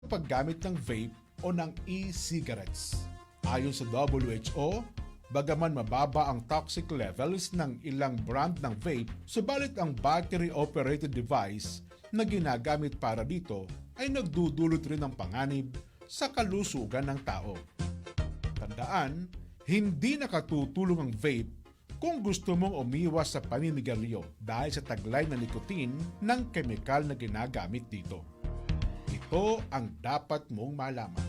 paggamit ng vape o ng e-cigarettes. Ayon sa WHO, bagaman mababa ang toxic levels ng ilang brand ng vape, subalit ang battery-operated device na ginagamit para dito ay nagdudulot rin ng panganib sa kalusugan ng tao. Tandaan, hindi nakatutulong ang vape kung gusto mong umiwas sa paninigarilyo dahil sa taglay na nicotine ng kemikal na ginagamit dito. Ito ang dapat mong malaman.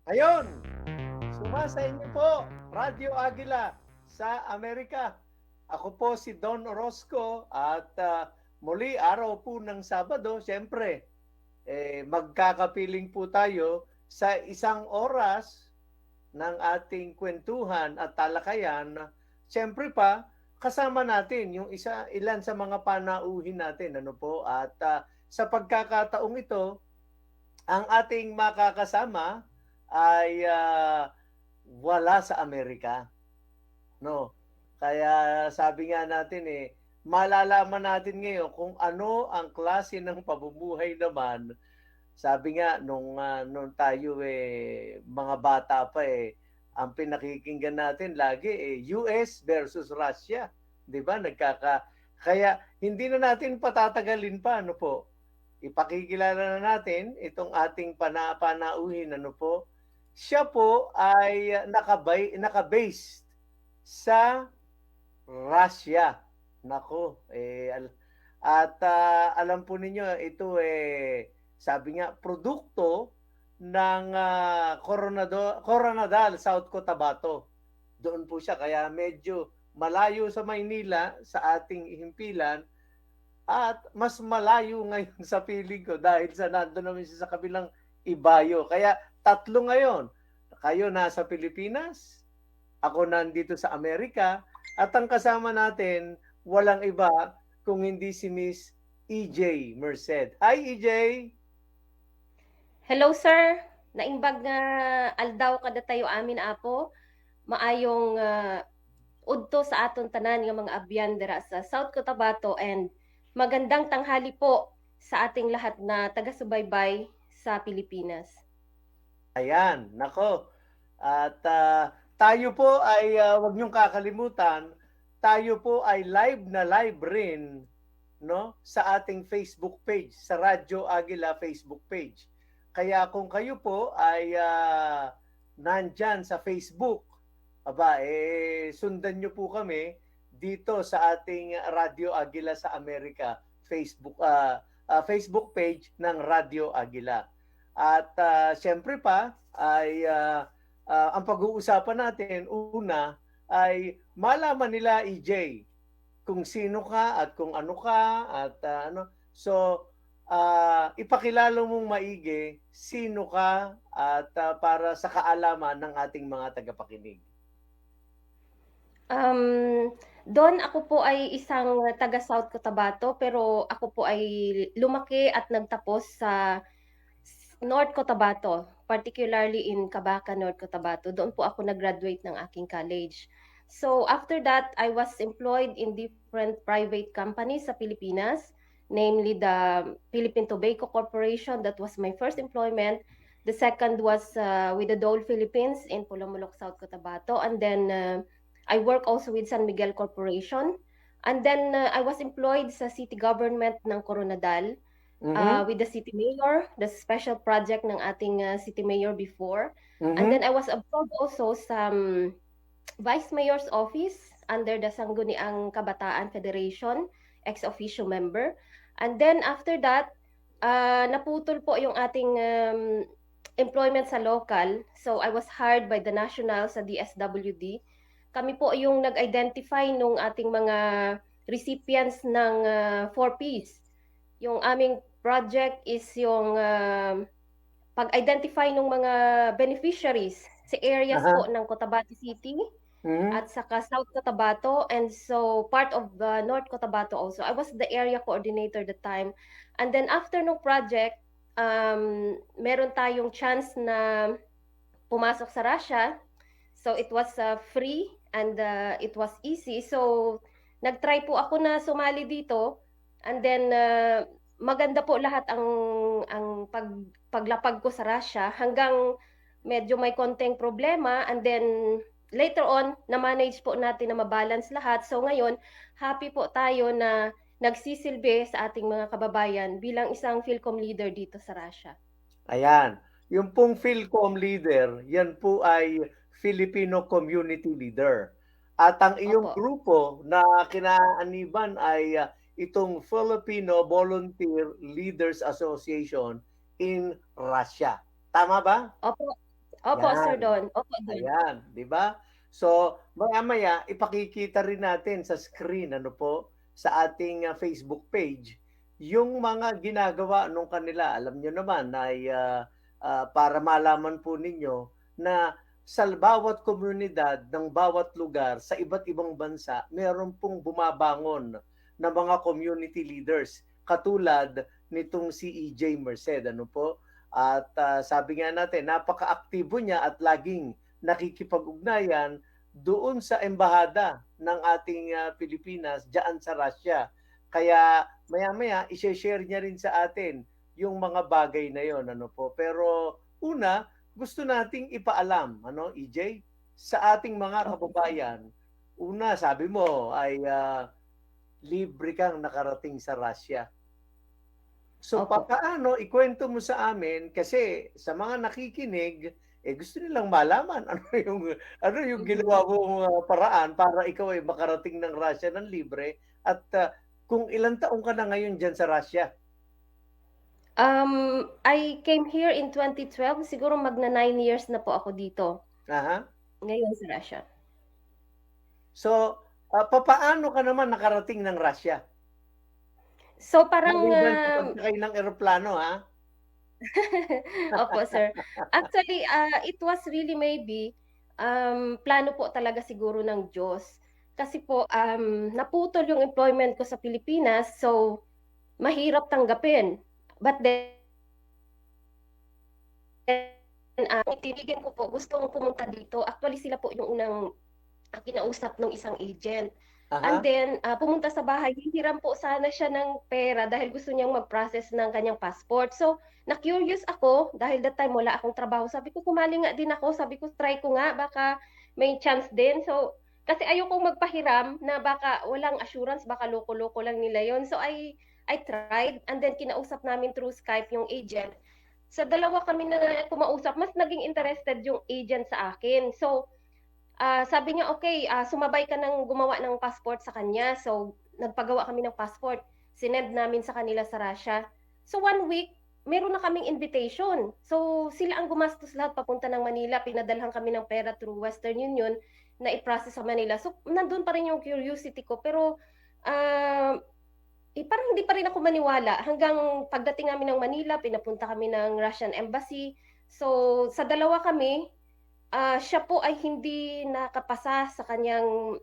Ayun, sumasa inyo po, Radio Agila sa Amerika. Ako po si Don Orozco at muli araw po ng Sabado, siyempre, magkakapiling po tayo sa isang oras ng ating kwentuhan at talakayan. Siyempre pa, kasama natin yung ilan sa mga panauhin natin. Ano po? At sa pagkakataong ito, ang ating makakasama ay wala sa Amerika. No. Kaya sabi nga natin malalaman natin ngayon kung ano ang klase ng pamumuhay naman. Sabi nga nung tayo mga bata pa ang pinakikinggan natin lagi US versus Russia, 'di ba? Kaya hindi na natin patatagalin pa, ano po. Ipakikilala na natin itong ating panauhin, ano po. Siya po ay naka-based sa Russia. Nako, at alam po ninyo, ito sabi nga, produkto ng Coronadal, South Cotabato. Doon po siya, kaya medyo malayo sa Maynila, sa ating himpilan, at mas malayo ngayon sa piling ko dahil sa nandun naman siya sa kabilang Ibayo. Kaya tatlo ngayon. Kayo nasa Pilipinas, ako nandito sa Amerika, at ang kasama natin, walang iba kung hindi si Miss EJ Merced. Hi, EJ! Hello, sir. Naimbag nga aldaw kada tayo amin apo. Maayong udto sa aton tanan nga mga abyan dira sa South Cotabato and magandang tanghali po sa ating lahat na taga-subaybay sa Pilipinas. Ayan, nako. At tayo po ay wag niyong kakalimutan, tayo po ay live na live rin, no, sa ating Facebook page, sa Radyo Agila Facebook page. Kaya kung kayo po ay nandyan sa Facebook, sundan niyo po kami dito sa ating Radyo Agila sa Amerika Facebook page ng Radyo Agila. At siyempre pa ay ang pag-uusapan natin una ay malaman nila EJ kung sino ka at kung ano ka at ano. So ipakilala mong maigi sino ka at para sa kaalaman ng ating mga tagapakinig. Doon ako po ay isang taga South Cotabato pero ako po ay lumaki at nagtapos sa North Cotabato, particularly in Cabaca, North Cotabato. Doon po ako nag-graduate ng aking college. So after that, I was employed in different private companies sa Pilipinas, namely the Philippine Tobacco Corporation. That was my first employment. The second was with the Dole Philippines in Pulomolok, South Cotabato. And then I work also with San Miguel Corporation. And then I was employed sa city government ng Coronadal. With the city mayor, the special project ng ating city mayor before. And then I was abroad also sa vice mayor's office under the Sangguniang Kabataan Federation, ex-officio member. And then after that, naputol po yung ating employment sa local. So I was hired by the national sa DSWD. Kami po yung nag-identify nung ating mga recipients ng 4Ps. Yung aming project is yung pag-identify ng mga beneficiaries sa areas po ng Cotabato City, Mhm. at saka South Cotabato, and so part of the North Cotabato also. I was the area coordinator the time. And then after no project, meron tayong chance na pumasok sa Russia. So it was free and it was easy. So nag-try po ako na sumali dito, and then maganda po lahat ang paglapag ko sa Russia hanggang medyo may konting problema, and then later on na-manage po natin na mabalance lahat. So ngayon, happy po tayo na nagsisilbi sa ating mga kababayan bilang isang Philcom leader dito sa Russia. Ayan. Yung pong Philcom leader, yan po ay Filipino Community Leader. At ang iyong Opo. grupo na kinaaniban ay itong Filipino Volunteer Leaders Association in Russia. Tama ba? Opo. Opo, Sir Yan. Don. Opo, Don. Ayan, 'di ba? So, maya-maya ipakikita rin natin sa screen ano po sa ating Facebook page yung mga ginagawa nung kanila. Alam niyo naman ay para malaman po ninyo na sa bawat komunidad ng bawat lugar sa iba't ibang bansa, meron pong bumabangon na mga community leaders katulad nitong si EJ Merced, ano po? At sabi nga natin, napaka-aktibo niya at laging nakikipag-ugnayan doon sa embahada ng ating Pilipinas diyan sa Russia. Kaya maya-maya i-share niya rin sa atin yung mga bagay na yon, ano po. Pero una, gusto nating ipaalam, ano, EJ, sa ating mga Opo. kababayan. Una, sabi mo ay libre kang nakarating sa Russia. So Opo. papaano ikwento mo sa amin kasi sa mga nakikinig gusto nilang malaman ano yung ginawa mong paraan para ikaw ay makarating ng Russia ng libre at kung ilang taong ka na ngayon diyan sa Russia. I came here in 2012, siguro magna 9 years na po ako dito, Aha. ngayon sa Russia. So papaano ka naman nakarating ng Russia? So parang Maliban sa pagsakay ng eroplano ha? opo, sir. Actually, it was really maybe plano po talaga siguro ng Diyos. Kasi po naputol yung employment ko sa Pilipinas, so mahirap tanggapin. But then tinigan ko po, gusto kong pumunta dito. Actually, sila po yung unang kinausap ng isang agent. And Aha. then, pumunta sa bahay, hihiram po sana siya ng pera dahil gusto niyang mag-process ng kanyang passport. So, na-curious ako dahil that time wala akong trabaho. Sabi ko, kumali nga din ako. Sabi ko, try ko nga, baka may chance din. So, kasi ayokong magpahiram na baka walang assurance, baka loko-loko lang nila yon. So, I tried, and then kinausap namin through Skype yung agent. Sa dalawa kami na kumausap, mas naging interested yung agent sa akin. So, sabi niya, okay, sumabay ka ng gumawa ng passport sa kanya. So, nagpagawa kami ng passport. Sinend namin sa kanila sa Russia. So, 1 week, meron na kaming invitation. So, sila ang gumastos lahat papunta ng Manila. Pinadalhan kami ng pera through Western Union na i-process sa Manila. So, nandun pa rin yung curiosity ko. Pero, parang hindi pa rin ako maniwala. Hanggang pagdating namin ng Manila, pinapunta kami ng Russian Embassy. So, sa dalawa kami, siya po ay hindi nakapasa sa kanyang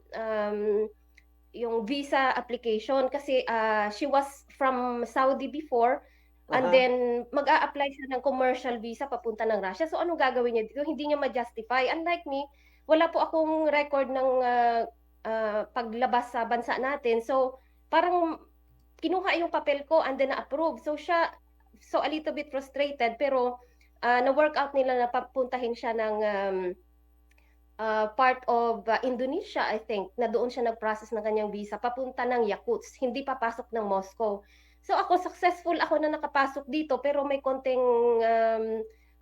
yung visa application kasi she was from Saudi before, and Aha. then mag-a-apply siya ng commercial visa papunta ng Russia. So anong gagawin niya dito? Hindi niya ma-justify. Unlike me, wala po akong record ng paglabas sa bansa natin. So parang kinuha yung papel ko and then na-approve. So siya, so a little bit frustrated, pero na-work out nila na papuntahin siya ng part of Indonesia, I think, na doon siya nag-process ng kanyang visa, papunta ng Yakutsk, hindi papasok ng Moscow. So ako, successful ako na nakapasok dito, pero may konting,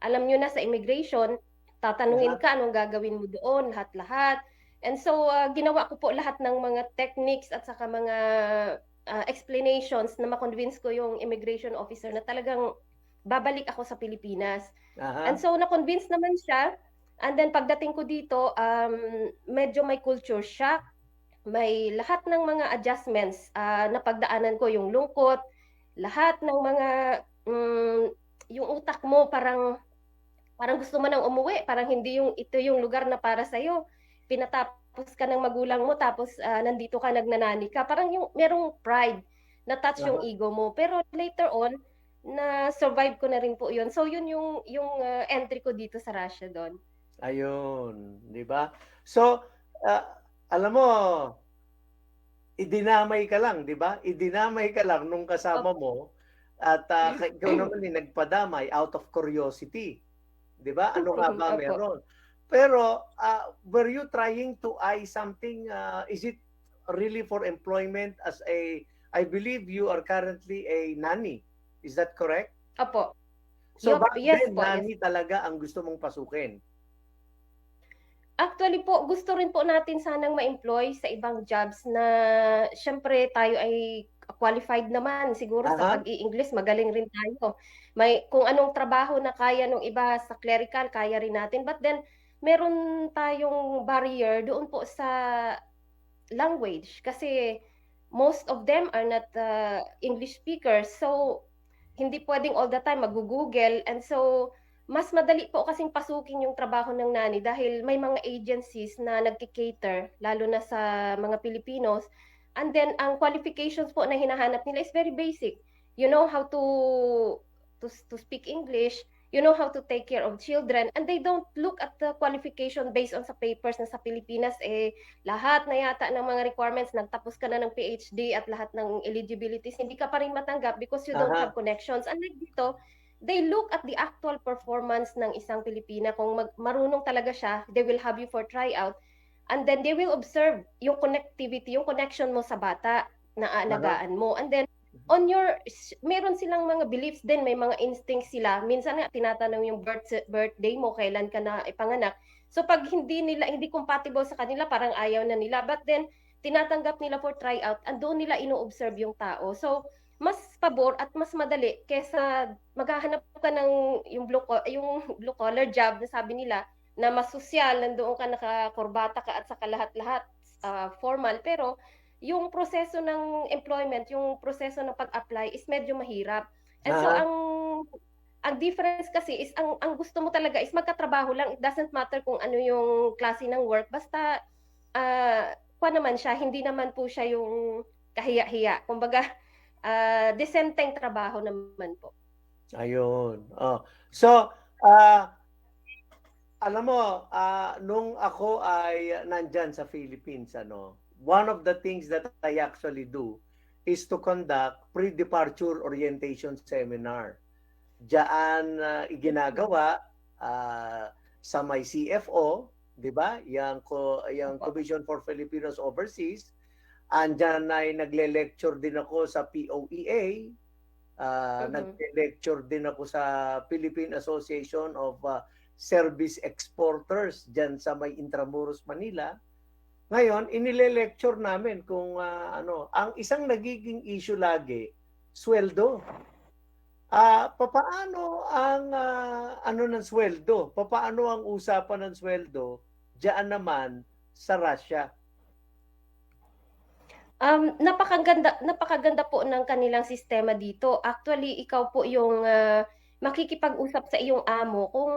alam nyo na sa immigration, tatanungin Aha. ka anong gagawin mo doon, lahat-lahat. And so, ginawa ko po lahat ng mga techniques at saka mga explanations na makonvince ko yung immigration officer na talagang babalik ako sa Pilipinas. And Aha. so, na-convince naman siya. And then, pagdating ko dito, medyo may culture shock. May lahat ng mga adjustments na pagdaanan ko, yung lungkot, lahat ng mga, yung utak mo, parang gusto mo nang umuwi, parang hindi yung, ito yung lugar na para sa'yo. Pinatap ka ng magulang mo tapos nandito ka nagnanani ka. Parang yung merong pride na touch yung Aha. ego mo. Pero later on, na survive ko na rin po yun. So yun yung entry ko dito sa Russia doon. Ayun, 'di ba? So, alam mo, idinamay ka lang, 'di ba? Idinamay ka lang nung kasama mo at ikaw naman yung nagpadamay out of curiosity, 'di ba? Ano nga ba Opo. meron? Pero were you trying to eye something? Is it really for employment as a? I believe you are currently a nanny. Is that correct? Opo. So back Yes then, po, yes. nanny talaga ang gusto mong pasukin. Actually po, gusto rin po natin sanang ma-employ sa ibang jobs na siyempre tayo ay qualified naman. Siguro sa Aha. pag-i-English, magaling rin tayo. May, kung anong trabaho na kaya nung iba sa clerical, kaya rin natin. But then, meron tayong barrier doon po sa language. Kasi most of them are not English speakers. So, hindi pwedeng all the time mag-google. And so, mas madali po kasing pasukin yung trabaho ng nani dahil may mga agencies na nagki-cater, lalo na sa mga Pilipinos. And then, ang qualifications po na hinahanap nila is very basic. You know how to speak English, you know how to take care of children, and they don't look at the qualification based on sa papers na sa Pilipinas, lahat na yata ng mga requirements, nagtapos ka na ng PhD at lahat ng eligibilities, hindi ka pa rin matanggap because you don't have Aha. connections. Unlike dito, they look at the actual performance ng isang Pilipina. Kung marunong talaga siya, they will have you for tryout. And then they will observe yung connectivity, yung connection mo sa bata na Aha. aalagaan mo. And then, on your, meron silang mga beliefs din, may mga instincts sila. Minsan nga, tinatanong yung birthday mo, kailan ka na ipanganak. So pag hindi compatible sa kanila, parang ayaw na nila. But then, tinatanggap nila for tryout, and doon nila ino-observe yung tao. So, mas pabor at mas madali kesa maghahanap ka ng yung blue collar job na sabi nila na mas sosyal, nandoon ka nakakurbata ka at saka lahat-lahat formal, pero yung proseso ng employment, yung proseso ng pag-apply is medyo mahirap. And so Aha. ang difference kasi is ang gusto mo talaga is magkatrabaho lang. It doesn't matter kung ano yung klase ng work, basta naman siya, hindi naman po siya yung kahiya-hiya. Kumbaga, decenteng trabaho naman po. Ayun. Oh. So, ah alam mo, nung ako ay nandyan sa Philippines, one of the things that I actually do is to conduct pre-departure orientation seminar. Diyan iginagawa sa may CFO, 'di ba? Yang Opo. Commission for Filipinos Overseas. Andyan ay nagle-lecture din ako sa POEA. Mhm. Nag-lecture din ako sa Philippine Association of Service Exporters dyan sa may Intramuros, Manila. Ngayon, inile-lecture namin kung ang isang nagiging issue lagi, sweldo. Papaano ang ng sweldo? Papaano ang usapan ng sweldo diyan naman sa Russia? Napakaganda po ng kanilang sistema dito. Actually, ikaw po yung makikipag-usap sa iyong amo kung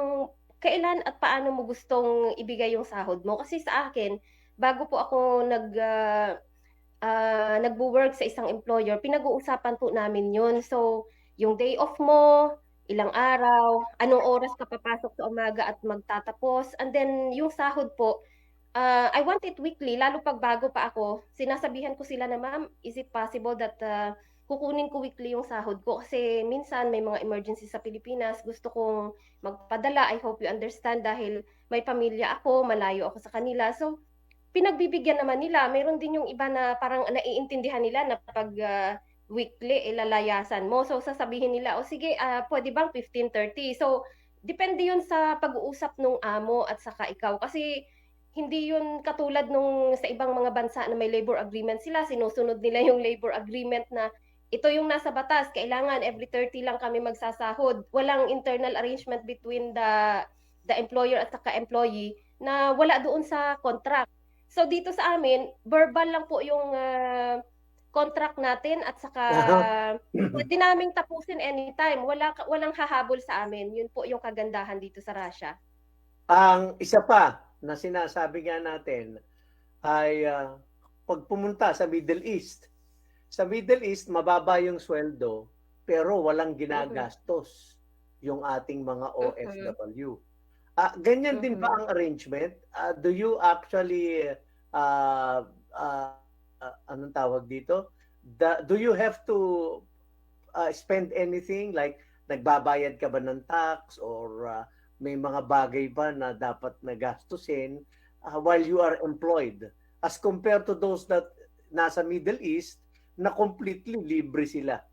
kailan at paano mo gustong ibigay yung sahod mo. Kasi sa akin, bago po ako nagwo-work sa isang employer, pinag-uusapan po namin yun. So, yung day off mo, ilang araw, anong oras ka papasok sa umaga at magtatapos, and then yung sahod po, I want it weekly, lalo pag bago pa ako, sinasabihan ko sila na, ma'am, is it possible that kukunin ko weekly yung sahod ko? Kasi minsan may mga emergency sa Pilipinas, gusto kong magpadala, I hope you understand, dahil may pamilya ako, malayo ako sa kanila. So, pinagbibigyan naman nila. Meron din yung iba na parang naiintindihan nila na pag weekly, ilalayasan mo. So, sasabihin nila, o sige, pwede bang 15-30? So, depende yun sa pag-uusap nung amo at saka ikaw. Kasi, hindi yun katulad nung sa ibang mga bansa na may labor agreement sila, sinusunod nila yung labor agreement na ito yung nasa batas, kailangan every 30 lang kami magsasahod. Walang internal arrangement between the employer at saka employee na wala doon sa contract. So dito sa amin, verbal lang po yung contract natin at saka pwede naming tapusin anytime. Walang hahabol sa amin. Yun po yung kagandahan dito sa Russia. Ang isa pa na sinasabi nga natin, ay pag pumunta sa Middle East. Sa Middle East, mababa yung sweldo pero walang Mhm, ginagastos yung ating mga mhm, OFW. Ganyan din ba mhm. ang arrangement? Do you actually, uh, uh, anong tawag dito? Do you have to spend anything like nagbabayad ka ba ng tax or may mga bagay ba na dapat nagastusin while you are employed as compared to those that nasa Middle East na completely libre sila.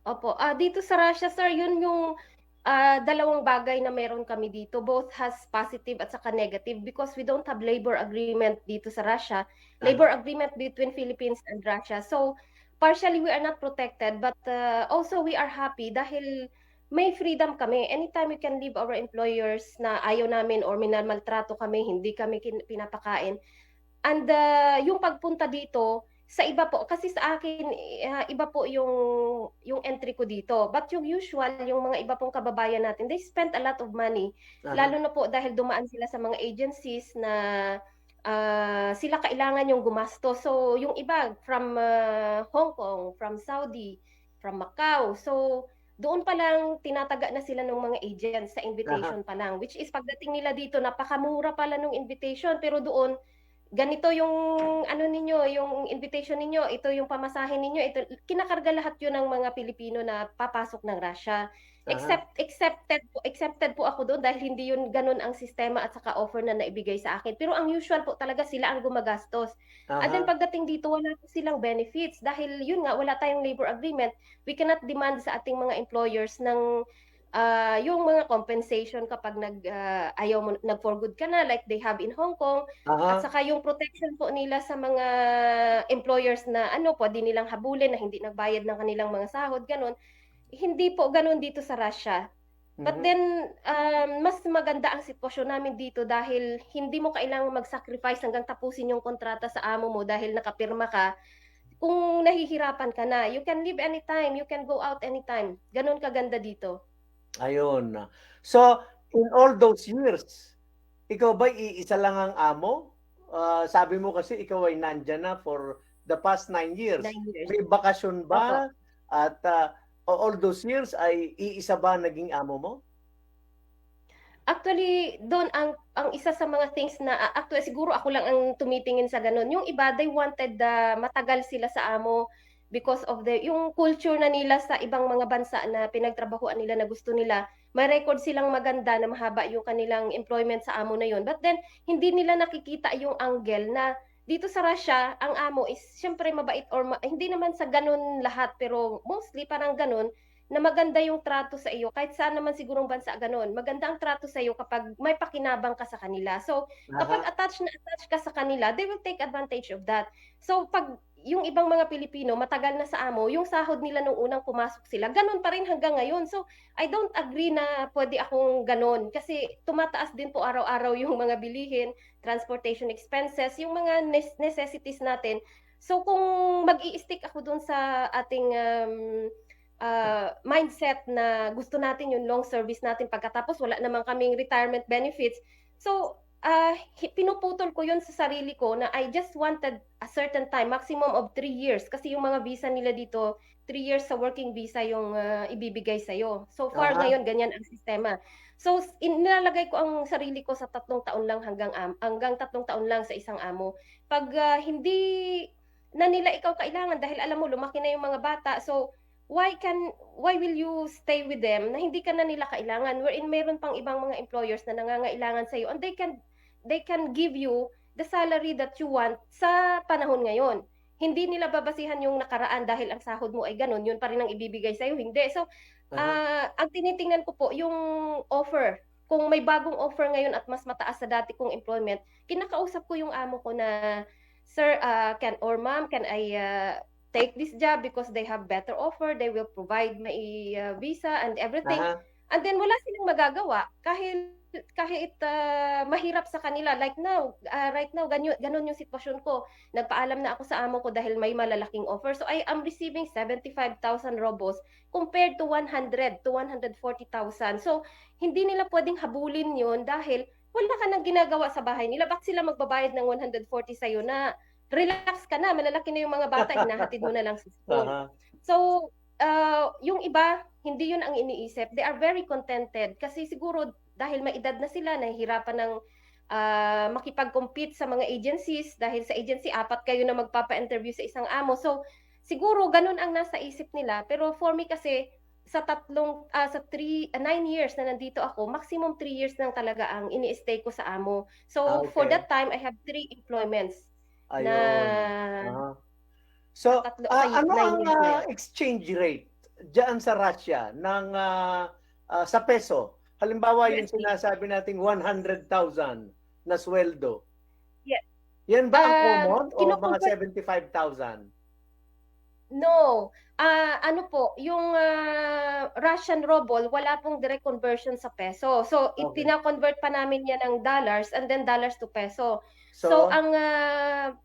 Opo. Dito sa Russia, sir, yun yung dalawang bagay na meron kami dito. Both has positive at saka negative because we don't have labor agreement dito sa Russia. Labor Aha. agreement between Philippines and Russia. So, partially we are not protected, but also we are happy dahil may freedom kami. Anytime we can leave our employers na ayaw namin or minamaltrato kami, hindi kami pinapakain. And yung pagpunta dito, sa iba po, kasi sa akin, iba po yung entry ko dito. But yung usual, yung mga iba pong kababayan natin, they spent a lot of money. Aha. Lalo na po dahil dumaan sila sa mga agencies na sila kailangan yung gumasto. So, yung iba from Hong Kong, from Saudi, from Macau. So, doon pa lang tinataga na sila ng mga agents sa Aha. invitation pa lang. Which is pagdating nila dito, napakamura pala ng invitation. Pero doon, ganito yung ano ninyo, yung invitation ninyo, ito yung pamasahe ninyo, ito kinakarga lahat 'yun ng mga Pilipino na papasok ng Russia. Aha. Accepted po ako doon dahil hindi yun ganun ang sistema at saka offer na naibigay sa akin. Pero ang usual po talaga sila ang gumagastos. And then Aha. pagdating dito wala po silang benefits dahil yun nga wala tayong labor agreement. We cannot demand sa ating mga employers ng yung mga compensation kapag ayaw mo nag for good ka na like they have in Hong Kong at Aha. saka yung protection po nila sa mga employers na ano, pwede nilang habulin na hindi nagbayad ng kanilang mga sahod, gano'n. Hindi po gano'n dito sa Russia. But Mhm. then, mas maganda ang sitwasyon namin dito dahil hindi mo kailangang mag-sacrifice hanggang tapusin yung kontrata sa amo mo dahil nakapirma ka. Kung nahihirapan ka na, you can leave anytime, you can go out anytime. Gano'n kaganda dito. Ayun. So, in all those years, ikaw ba iisa lang ang amo? Sabi mo kasi ikaw ay nandiyan na for the past 9 years. 9 years. May bakasyon Opo. ba? At all those years ay iisa ba naging amo mo? Actually, doon ang isa sa mga things na actually siguro ako lang ang tumitingin sa ganun. Yung iba, they wanted matagal sila sa amo because of yung culture na nila sa ibang mga bansa na pinagtrabahuan nila na gusto nila. May record silang maganda na mahaba yung kanilang employment sa amo na yun. But then, hindi nila nakikita yung angle na dito sa Russia, ang amo is syempre mabait or hindi naman sa ganun lahat, pero mostly parang ganun na maganda yung trato sa iyo. Kahit saan naman sigurong bansa ganun. Maganda ang trato sa iyo kapag may pakinabang ka sa kanila. So, kapag Aha. attached ka sa kanila, they will take advantage of that. So, pag yung ibang mga Pilipino, matagal na sa amo, yung sahod nila nung unang pumasok sila, ganun pa rin hanggang ngayon. So, I don't agree na pwede akong ganun. Kasi tumataas din po araw-araw yung mga bilihin, transportation expenses, yung mga necessities natin. So, kung mag-i-stick ako dun sa ating mindset na gusto natin yung long service natin pagkatapos wala naman kaming retirement benefits. So, pinuputol ko yun sa sarili ko na I just wanted a certain time, maximum of 3 years. Kasi yung mga visa nila dito, 3 years sa working visa yung ibibigay sa'yo. So far Aha. ngayon, ganyan ang sistema. So, nilalagay ko ang sarili ko sa 3 taon lang hanggang 3 taon lang sa isang amo. Pag hindi na nila ikaw kailangan dahil alam mo lumaki na yung mga bata. So, why will you stay with them na hindi ka na nila kailangan wherein meron pang ibang mga employers na nangangailangan sa iyo and they can give you the salary that you want sa panahon ngayon. Hindi nila babasihan yung nakaraan dahil ang sahod mo ay ganun, yun pa rin ang ibibigay sa iyo, hindi. So, Aha. ang tinitingnan ko po yung offer. Kung may bagong offer ngayon at mas mataas sa dati kong employment, kinakausap ko yung amo ko na, sir, can or ma'am, can I take this job because they have better offer, they will provide my visa and everything. Aha. And then wala silang magagawa kahit mahirap sa kanila like now, right now ganun yung sitwasyon ko. Nagpaalam na ako sa amo ko dahil may malalaking offer. So I am receiving 75,000 robos compared to 100 to 140,000. So hindi nila pwedeng habulin yun dahil wala ka nang ginagawa sa bahay nila. Bakit sila magbabayad ng 140 sa'yo na relax ka na, malalaki na yung mga bata, hinahatid mo na lang sa school. Aha. So, yung iba, hindi yun ang iniisip. They are very contented kasi siguro dahil may edad na sila, nahihirapan ng makipag-compete sa mga agencies dahil sa agency, 4 kayo na magpapa-interview sa isang amo. So, siguro ganun ang nasa isip nila. Pero for me kasi, sa 9 years na nandito ako, maximum 3 years lang talaga ang ini-stay ko sa amo. So, for Okay. that time, I have 3 employments na Ayun. Aha. So, sa ano 9 ang years na yun. exchange rate diyan sa Russia ng sa peso? Halimbawa, yung USD. sinasabi nating 100,000 na sweldo. Yes. Yan ba ang common o mga Kino-convert 75,000? No. Ano po, yung Russian ruble, wala pong direct conversion sa peso. So, Okay. itina-convert pa namin yan ng dollars and then dollars to peso. So, So, ang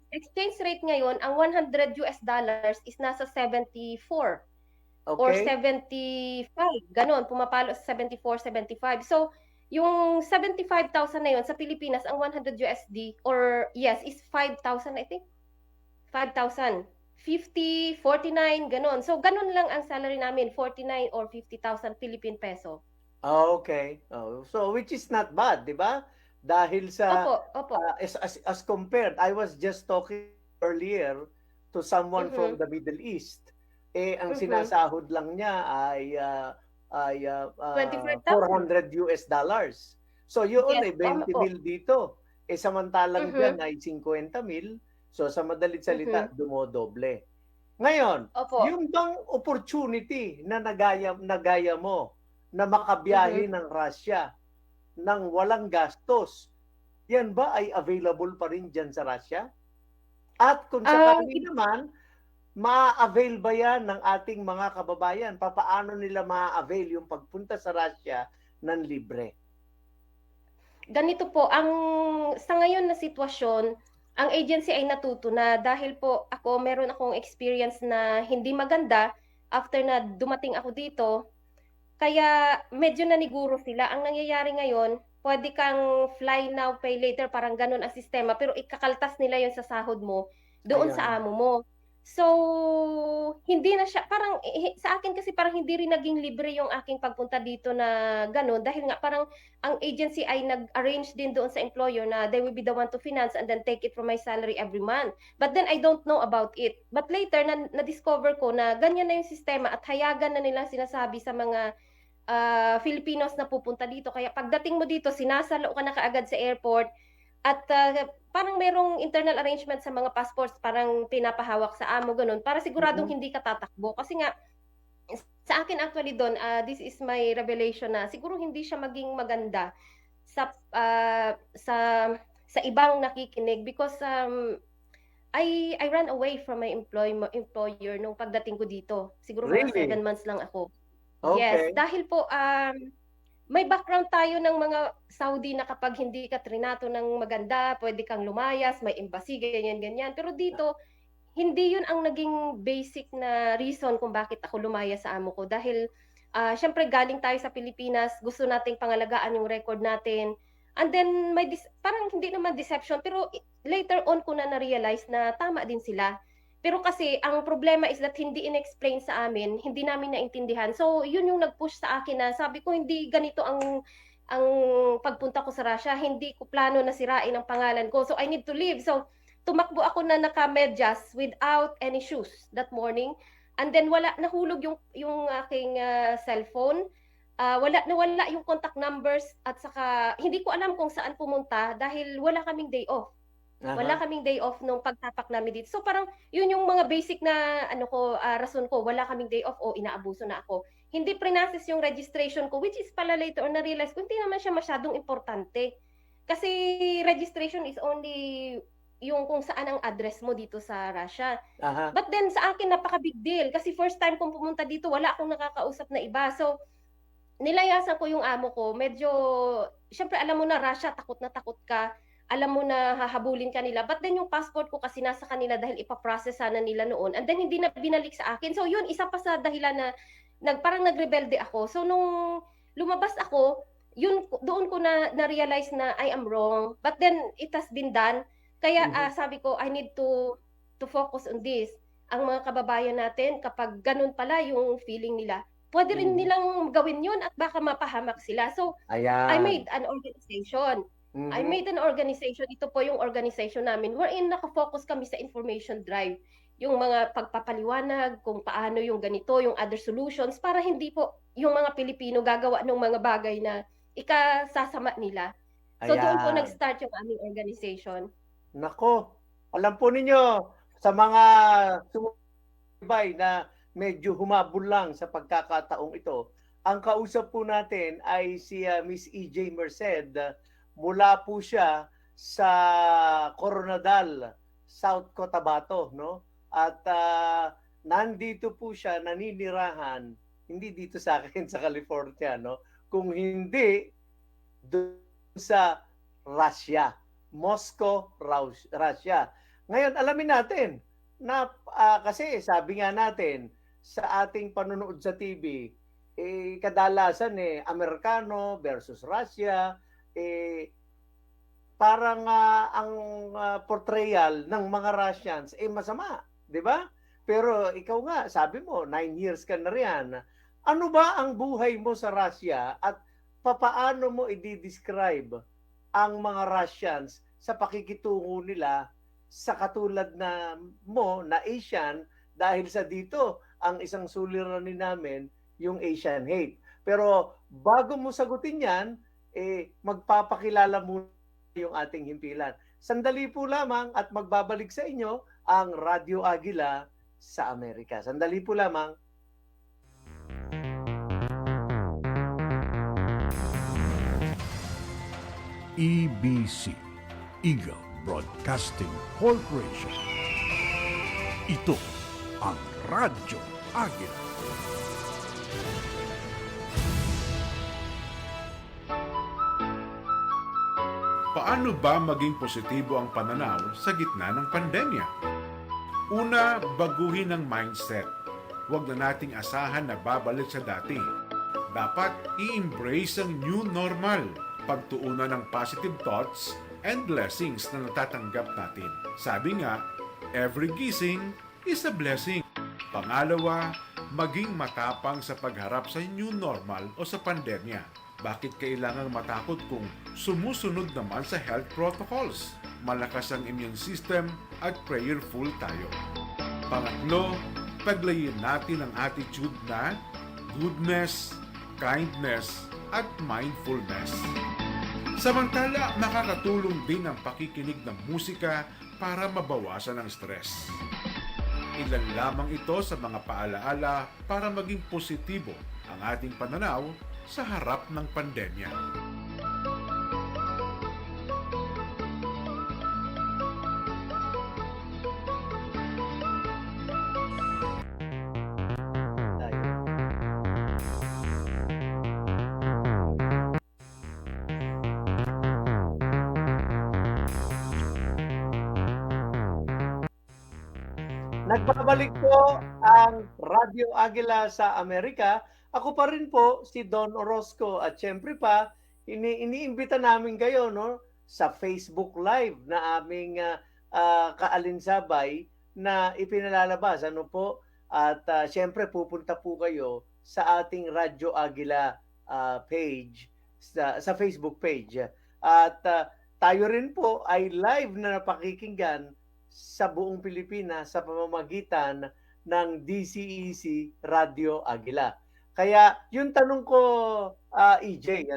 exchange rate ngayon, ang $100 is nasa 74 or okay. 75. Ganon, pumapalo sa 74, 75. So, yung 75,000 na yun sa Pilipinas, ang $100 or yes, is 5,000 I think. 5,000. 50, 49, ganon. So, ganon lang ang salary namin, 49 or 50,000 Philippine peso. Okay. So, which is not bad, di ba? Dahil sa, Opo. as compared, I was just talking earlier to someone from Mhm. the Middle East. Ang Mhm. sinasahod lang niya ay 25,000. $400. So, yun Yes, ay tama 20 po. mil dito. Samantalang dyan Mhm. ay 50 mil. So, sa madalit salita, Mhm. dumodoble. Ngayon, Opo. yung bang opportunity na nagaya mo na makabiyahe Mhm. ng Russia nang walang gastos, yan ba ay available pa rin dyan sa Russia? At kung sakali naman, ma-avail ba yan ng ating mga kababayan? Papaano nila ma-avail yung pagpunta sa Russia ng libre? Ganito po, sa ngayon na sitwasyon, ang agency ay natuto na dahil po meron akong experience na hindi maganda after na dumating ako dito. Kaya medyo naniguro sila. Ang nangyayari ngayon, pwede kang fly now, pay later, parang ganun ang sistema, pero ikakaltas nila yon sa sahod mo doon Ayan. sa amo mo. So, hindi na siya, parang sa akin kasi parang hindi rin naging libre yung aking pagpunta dito na ganun dahil nga parang ang agency ay nag-arrange din doon sa employer na they will be the one to finance and then take it from my salary every month. But then I don't know about it. But later, na-discover ko na ganyan na yung sistema at hayagan na nilang sinasabi sa mga Filipinos na pupunta dito. Kaya pagdating mo dito, sinasalo ka na kaagad sa airport at parang merong internal arrangement sa mga passports, parang pinapahawak sa amo, ganun, para siguradong Mhm. hindi ka tatakbo. Kasi nga, sa akin actually doon, this is my revelation na siguro hindi siya maging maganda sa sa ibang nakikinig because I ran away from my employer nung pagdating ko dito. Siguro mga Really? 7 months lang ako. Yes, Okay. dahil po may background tayo ng mga Saudi na kapag hindi ka trinato ng maganda, pwede kang lumayas, may embassy, ganyan-ganyan. Pero dito, hindi yun ang naging basic na reason kung bakit ako lumayas sa amo ko. Dahil, syempre galing tayo sa Pilipinas, gusto nating pangalagaan yung record natin. And then, parang hindi naman deception, pero later on ko na na-realize na tama din sila. Pero kasi, ang problema is that hindi in-explain sa amin, hindi namin naintindihan. So, yun yung nag-push sa akin na sabi ko, hindi ganito ang pagpunta ko sa Russia. Hindi ko plano na sirain ang pangalan ko. So, I need to leave. So, tumakbo ako na naka-medyas without any shoes that morning. And then, nahulog yung aking cellphone. Nawala yung contact numbers at saka hindi ko alam kung saan pumunta dahil wala kaming day off. Wala Aha. kaming day off nung pagtapak namin dito. So parang yun yung mga basic na rason ko, wala kaming day off o inaabuso na ako. Hindi pre-process yung registration ko, which is pala later on na-realize ko hindi naman siya masyadong importante. Kasi registration is only yung kung saan ang address mo dito sa Russia. Aha. But then sa akin napaka-big deal kasi first time kong pumunta dito, wala akong nakakausap na iba. So nilayasan ko yung amo ko. Medyo syempre alam mo na Russia, takot na takot ka, alam mo na hahabulin ka nila. But then yung passport ko kasi nasa kanila dahil ipaprocess sana nila noon. And then hindi na binalik sa akin. So yun, isa pa sa dahilan na parang nagrebelde ako. So nung lumabas ako, doon ko na-realize na I am wrong. But then it has been done. Kaya sabi ko, I need to focus on this. Ang mga kababayan natin, kapag ganun pala yung feeling nila, pwede rin nilang gawin yun at baka mapahamak sila. So, I Ayan. made an organization. I made an organization. Ito po yung organization namin wherein nakafocus kami sa information drive. Yung mga pagpapaliwanag kung paano yung ganito, yung other solutions para hindi po yung mga Pilipino gagawa ng mga bagay na ikasasama nila. So doon po Ayan. nag-start yung aming organization. Nako, alam po ninyo, sa mga sumubay na medyo humabol lang sa pagkakataong ito, ang kausap po natin ay si Miss EJ Merced. Mula po siya sa Coronadal, South Cotabato, no? At nandito po siya naninirahan, hindi dito sa akin sa California, no? Kung hindi doon sa Russia, Moscow, Russia. Ngayon, alamin natin na kasi sabi nga natin sa ating panonood sa TV, kadalasan Amerikano versus Russia, parang ang portrayal ng mga Russians masama, 'di ba? Pero ikaw nga, sabi mo 9 years ka na riyan. Ano ba ang buhay mo sa Russia at papaano mo i-describe ang mga Russians sa pakikitungo nila sa katulad na mo na Asian, dahil sa dito ang isang suliranin namin yung Asian hate. Pero bago mo sagutin yan, magpapakilala muna yung ating himpilan. Sandali po lamang at magbabalik sa inyo ang Radyo Agila sa Amerika. Sandali po lamang. EBC, Eagle Broadcasting Corporation. Ito ang Radyo Agila. Paano ba maging positibo ang pananaw sa gitna ng pandemya? Una, baguhin ang mindset. Huwag na nating asahan na babalik sa dati. Dapat i-embrace ang new normal, pagtuunan ng positive thoughts and blessings na natatanggap natin. Sabi nga, every gising is a blessing. Pangalawa, maging matapang sa pagharap sa new normal o sa pandemya. Bakit kailangang matakot kung sumusunod naman sa health protocols? Malakas ang immune system at prayerful tayo. Pangatlo, paglayin natin ang attitude na goodness, kindness, at mindfulness. Samantala, makakatulong din ang pakikinig ng musika para mabawasan ang stress. Ilan lamang ito sa mga paalaala para maging positibo ang ating pananaw sa harap ng pandemya. Nagbabalik po ang Radyo Agila sa Amerika. Ako pa rin po si Don Orozco at syempre pa iniimbita namin kayo sa Facebook Live na aming kaalinsabay na ipinalalabas po at syempre pupunta po kayo sa ating Radyo Agila page sa Facebook page at tayo rin po ay live na napakikinggan sa buong Pilipinas sa pamamagitan ng DCEC Radio Agila. Kaya yung tanong ko, EJ,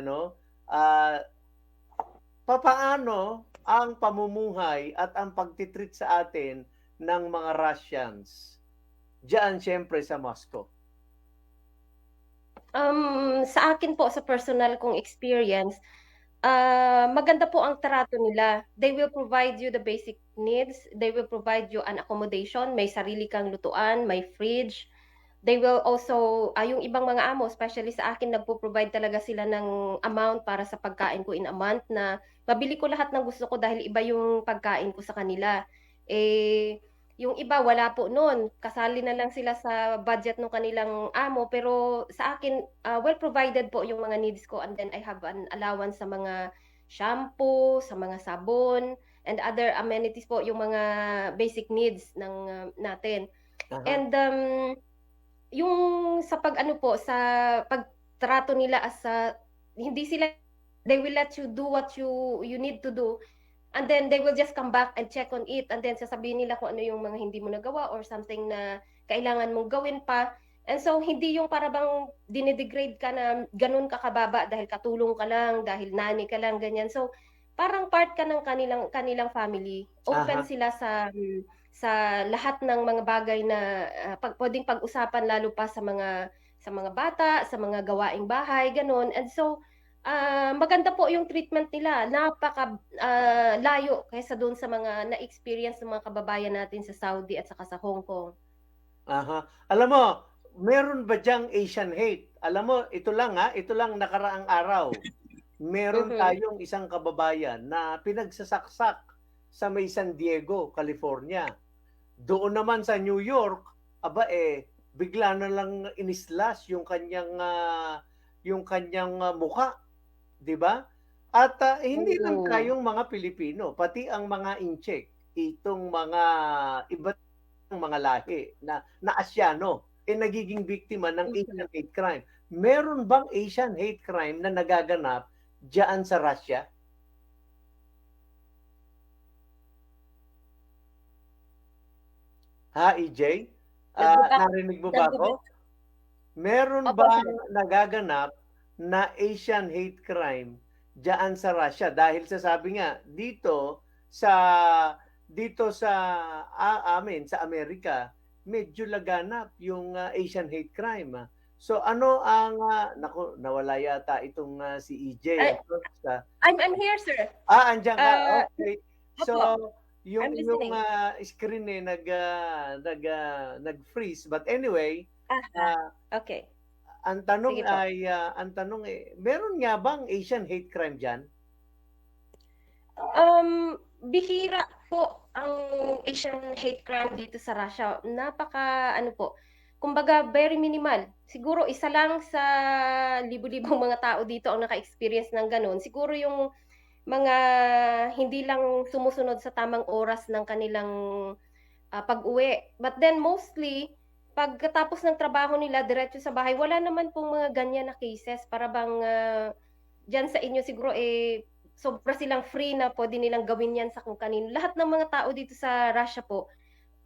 papaano ang pamumuhay at ang pagtitreat sa atin ng mga Russians diyan siyempre sa Moscow? Sa akin po, sa personal kong experience, maganda po ang trato nila. They will provide you the basic needs. They will provide you an accommodation. May sarili kang lutuan, may fridge. They will also, yung ibang mga amo, especially sa akin, nagpo-provide talaga sila ng amount para sa pagkain ko in a month na mabili ko lahat ng gusto ko dahil iba yung pagkain ko sa kanila. Yung iba wala po nun, kasali na lang sila sa budget ng kanilang amo, pero sa akin, well provided po yung mga needs ko, and then I have an allowance sa mga shampoo, sa mga sabon, and other amenities po, yung mga basic needs ng natin. Aha. And yung sa pag-ano po, sa pagtrato nila as hindi sila, they will let you do what you need to do, and then they will just come back and check on it, and then sasabihin nila kung ano yung mga hindi mo nagawa or something na kailangan mong gawin pa. And so hindi yung para bang dinidegrade ka na ganun ka kababa dahil katulong ka lang, dahil nani ka lang, ganyan. So parang part ka ng kanilang family. Open Aha. sila sa lahat ng mga bagay na pwedeng pag-usapan, lalo pa sa mga bata, sa mga gawaing bahay, ganun. And so maganda po yung treatment nila. Napaka layo kaysa doon sa mga na-experience ng mga kababayan natin sa Saudi at saka sa Hong Kong. Aha. Alam mo, meron ba diyang Asian hate? Alam mo, ito lang nakaraang araw. Meron Mhm. tayong isang kababayan na pinagsasaksak sa may San Diego, California. Doon naman sa New York, bigla na lang inislas yung kanyang mukha, 'di ba? At hindi lang Oo. tayong mga Pilipino, pati ang mga incheck, itong mga iba't mga lahi na Asyano, nagiging biktima ng Mhm. Asian hate crime. Meron bang Asian hate crime na nagaganap diyan sa Russia? Ha, EJ? Nagbo-back Narinig mo ba nagbo-back ako? Meron opo, bang sir. nagaganap na Asian hate crime diyan sa Russia? Dahil sabi nga sa dito sa amin sa Amerika, medyo laganap yung Asian hate crime. So ano ang naku, nawala yata itong si EJ. Ay, I'm here, sir. Andiyan ka. Ah, Okay. So opo, I'm yung listening. screen nag-freeze. But anyway, Aha, ah okay. ang tanong Sige po. meron nga bang Asian hate crime diyan? Bihira po ang Asian hate crime dito sa Russia. Napaka ano po, kumbaga very minimal. Siguro isa lang sa libo-libong mga tao dito ang naka-experience ng gano'n. Siguro yung mga hindi lang sumusunod sa tamang oras ng kanilang pag-uwi. But then mostly, pagkatapos ng trabaho nila, diretso sa bahay, wala naman pong mga ganyan na cases. Para bang diyan sa inyo siguro sobra silang free na pwede nilang gawin yan sa kung kanino. Lahat ng mga tao dito sa Russia po,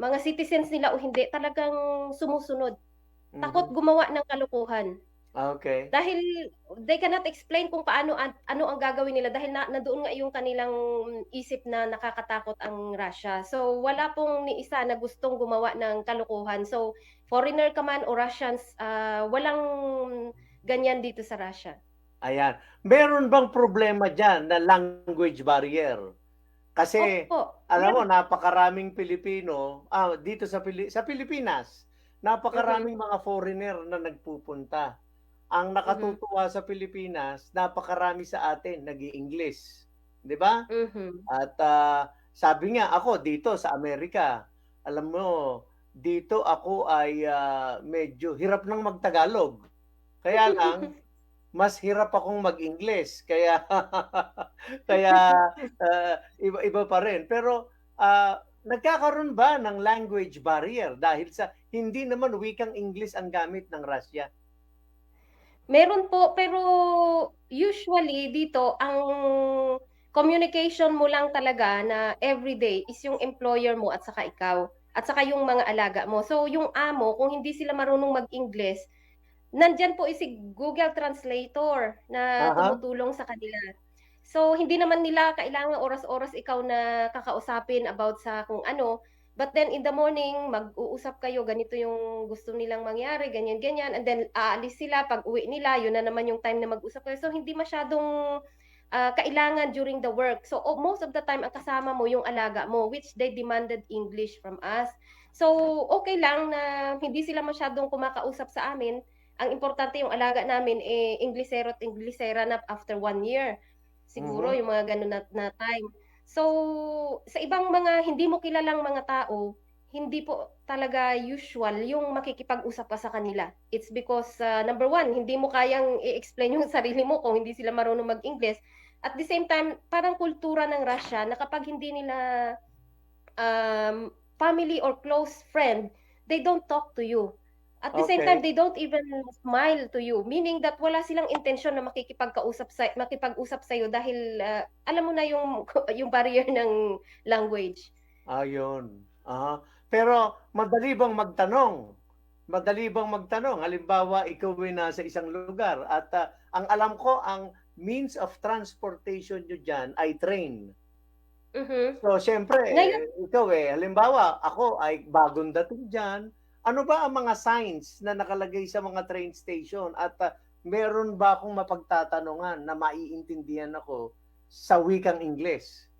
mga citizens nila o hindi, talagang sumusunod. Takot Mhm. gumawa ng kalokohan. Okay. Dahil they cannot explain kung paano ano ang gagawin nila dahil nandoon nga yung kanilang isip na nakakatakot ang Russia. So wala pong ni isa na gustong gumawa ng kalokohan. So foreigner ka man o Russians, walang ganyan dito sa Russia. Ayan. Meron bang problema diyan na language barrier? Kasi Opo, alam mo meron. napakaraming Pilipino dito sa Pilipinas, Mhm, napakaraming mga foreigner na nagpupunta. Ang mhm, nakatutuwa sa Pilipinas, napakarami sa atin nag-i-English, 'di ba? mhm. At sabi nga ako dito sa Amerika, alam mo, dito ako ay medyo hirap ng mag-Tagalog. Kaya lang, mas hirap akong mag-Ingles. Kaya kaya iba-iba pa rin. Pero nagkakaroon ba ng language barrier dahil sa hindi naman wikang English ang gamit ng Russia? Meron po, pero usually dito ang communication mo lang talaga na everyday is yung employer mo at saka ikaw, at saka yung mga alaga mo. So yung amo, kung hindi sila marunong mag-Ingles, nandiyan po si Google Translator na Aha. tumutulong sa kanila. So hindi naman nila kailangan oras-oras ikaw na kakausapin about sa kung ano. But then in the morning, mag-uusap kayo, ganito yung gusto nilang mangyari, ganyan-ganyan. And then aalis sila, pag-uwi nila, yun na naman yung time na mag-usap kayo. So hindi masyadong kailangan during the work. So most of the time, ang kasama mo yung alaga mo, which they demanded English from us. So okay lang na hindi sila masyadong kumakausap sa amin. Ang importante yung alaga namin Inglesero at Inglesera na after 1 year. Siguro Mhm. yung mga gano'n na time. So, sa ibang mga hindi mo kilalang mga tao, hindi po talaga usual yung makikipag-usap ka sa kanila. It's because, number one, hindi mo kayang i-explain yung sarili mo kung hindi sila marunong mag-English. At the same time, parang kultura ng Russia na kapag hindi nila family or close friend, they don't talk to you. At the same time, Okay. they don't even smile to you. Meaning that wala silang intensyon na makipag-usap sa iyo dahil alam mo na yung yung barrier ng language. Ayun. Pero madali bang magtanong? Madali bang magtanong? Halimbawa, ikaw ay nasa isang lugar at ang alam ko, ang means of transportation nyo dyan ay train. Mhm. So, siyempre, Ngayon, ikaw halimbawa, ako ay bagong dating dyan. Ano ba ang mga signs na nakalagay sa mga train station at meron ba akong mapagtatanungan na maiintindihan ako sa wikang Ingles?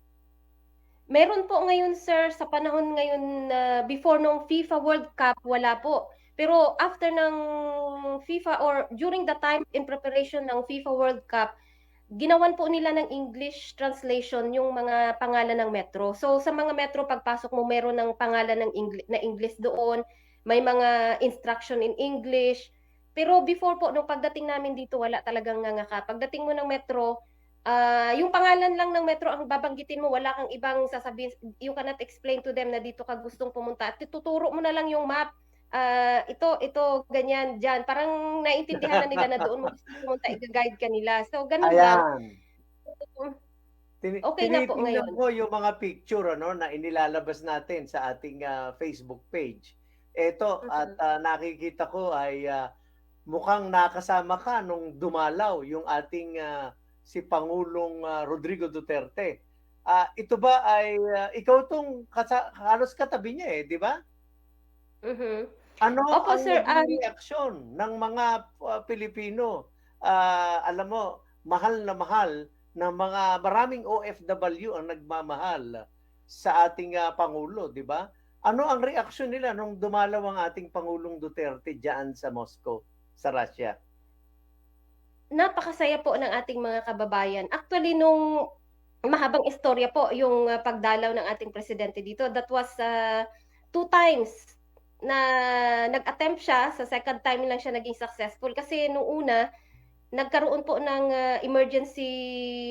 meron po ngayon sir sa panahon ngayon na before nung FIFA World Cup wala po. Pero after ng FIFA or during the time in preparation ng FIFA World Cup, ginawan po nila ng English translation yung mga pangalan ng metro. So sa mga metro pagpasok mo meron ng pangalan ng English doon, may mga instruction in English. Pero before po nung pagdating namin dito wala talagang ngangaka. Pagdating mo ng metro, yung pangalan lang ng metro ang babanggitin mo, wala kang ibang sasabihin, you cannot explain to them na dito ka gustong pumunta. At tuturo mo na lang yung map. Ito, ganyan, dyan. Parang naiintindihan na nila na doon mo gusto pumunta, i-guide ka nila. So, ganun lang. Ayan. Okay na po Tinitingnan ngayon. ko yung mga picture na inilalabas natin sa ating Facebook page. Ito, at nakikita ko ay mukhang nakasama ka nung dumalaw yung ating si Pangulong Rodrigo Duterte. Ito ba ay ikaw tong halos katabi niya di ba? Mhm. Ano Opo, ang sir. naging reaksyon ng mga Pilipino? Alam mo, mahal na maraming OFW ang nagmamahal sa ating Pangulo, di ba? Ano ang reaksyon nila nung dumalaw ang ating Pangulong Duterte diyan sa Moscow, sa Russia? Napakasaya po ng ating mga kababayan. Actually, nung mahabang istorya po yung pagdalaw ng ating presidente dito. That was 2 times na nag-attempt siya. Sa second time lang siya naging successful. Kasi nung una, nagkaroon po ng emergency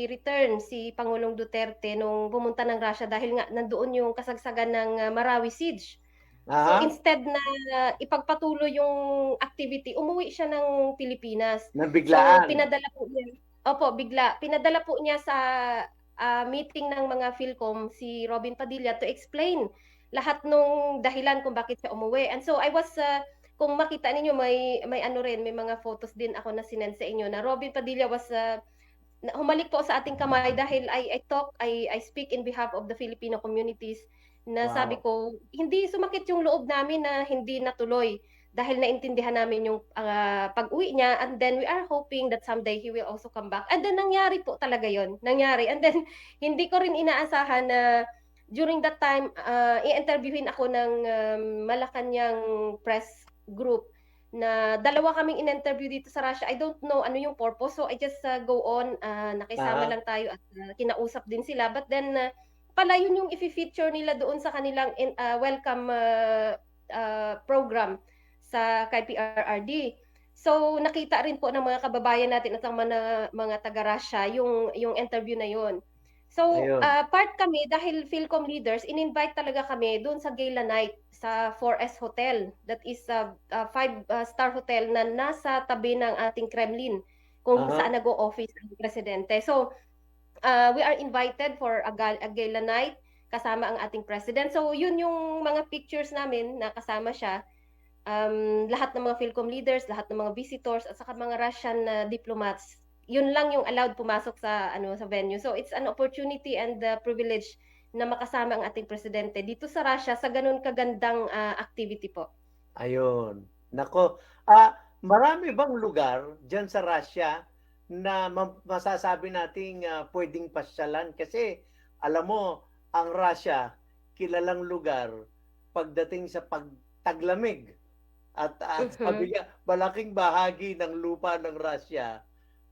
return si Pangulong Duterte nung pumunta ng Russia dahil nga nandoon yung kasagsagan ng Marawi siege. So Aha, instead na ipagpatuloy yung activity, umuwi siya ng Pilipinas. So nabiglaan. pinadala po niya. Opo, bigla. Pinadala po niya sa meeting ng mga Philcom si Robin Padilla to explain lahat nung dahilan kung bakit siya umuwi. And so I was kung makita ninyo may ano rin, may mga photos din ako na sinend sa inyo na Robin Padilla was humalik po sa ating kamay dahil I speak in behalf of the Filipino communities na sabi Wow. ko, hindi sumakit yung loob namin na hindi natuloy dahil naintindihan namin yung pag-uwi niya and then we are hoping that someday he will also come back. And then nangyari po talaga yon, nangyari. And then hindi ko rin inaasahan na during that time, i-interviewin ako ng Malacanang press group na dalawa kaming in-interview dito sa Russia. I don't know ano yung purpose. So I just go on, nakisama Aha. lang tayo at kinausap din sila. But then pala yun yung i-feature nila doon sa kanilang welcome program sa kay PRRD. So nakita rin po ng mga kababayan natin at ng mga taga-Russia yung interview na yun. So Ayun. part kami dahil Philcom leaders, in-invite talaga kami doon sa gala night sa 4S Hotel. That is a 5-star hotel na nasa tabi ng ating Kremlin kung Aha. saan nag-o-office ang presidente. So we are invited for a gala night kasama ang ating president. So yun yung mga pictures namin na kasama siya. Lahat ng mga Philcom leaders, lahat ng mga visitors at saka mga Russian diplomats, yun lang yung allowed pumasok sa venue. So it's an opportunity and privilege na makasama ang ating presidente dito sa Russia sa ganun kagandang activity po. Ayun. Nako, marami bang lugar diyan sa Russia na masasabi nating pwedeng pasyalan? Kasi alam mo, ang Russia, kilalang lugar pagdating sa pagtaglamig. At sabi Mhm. niya, malaking bahagi ng lupa ng Russia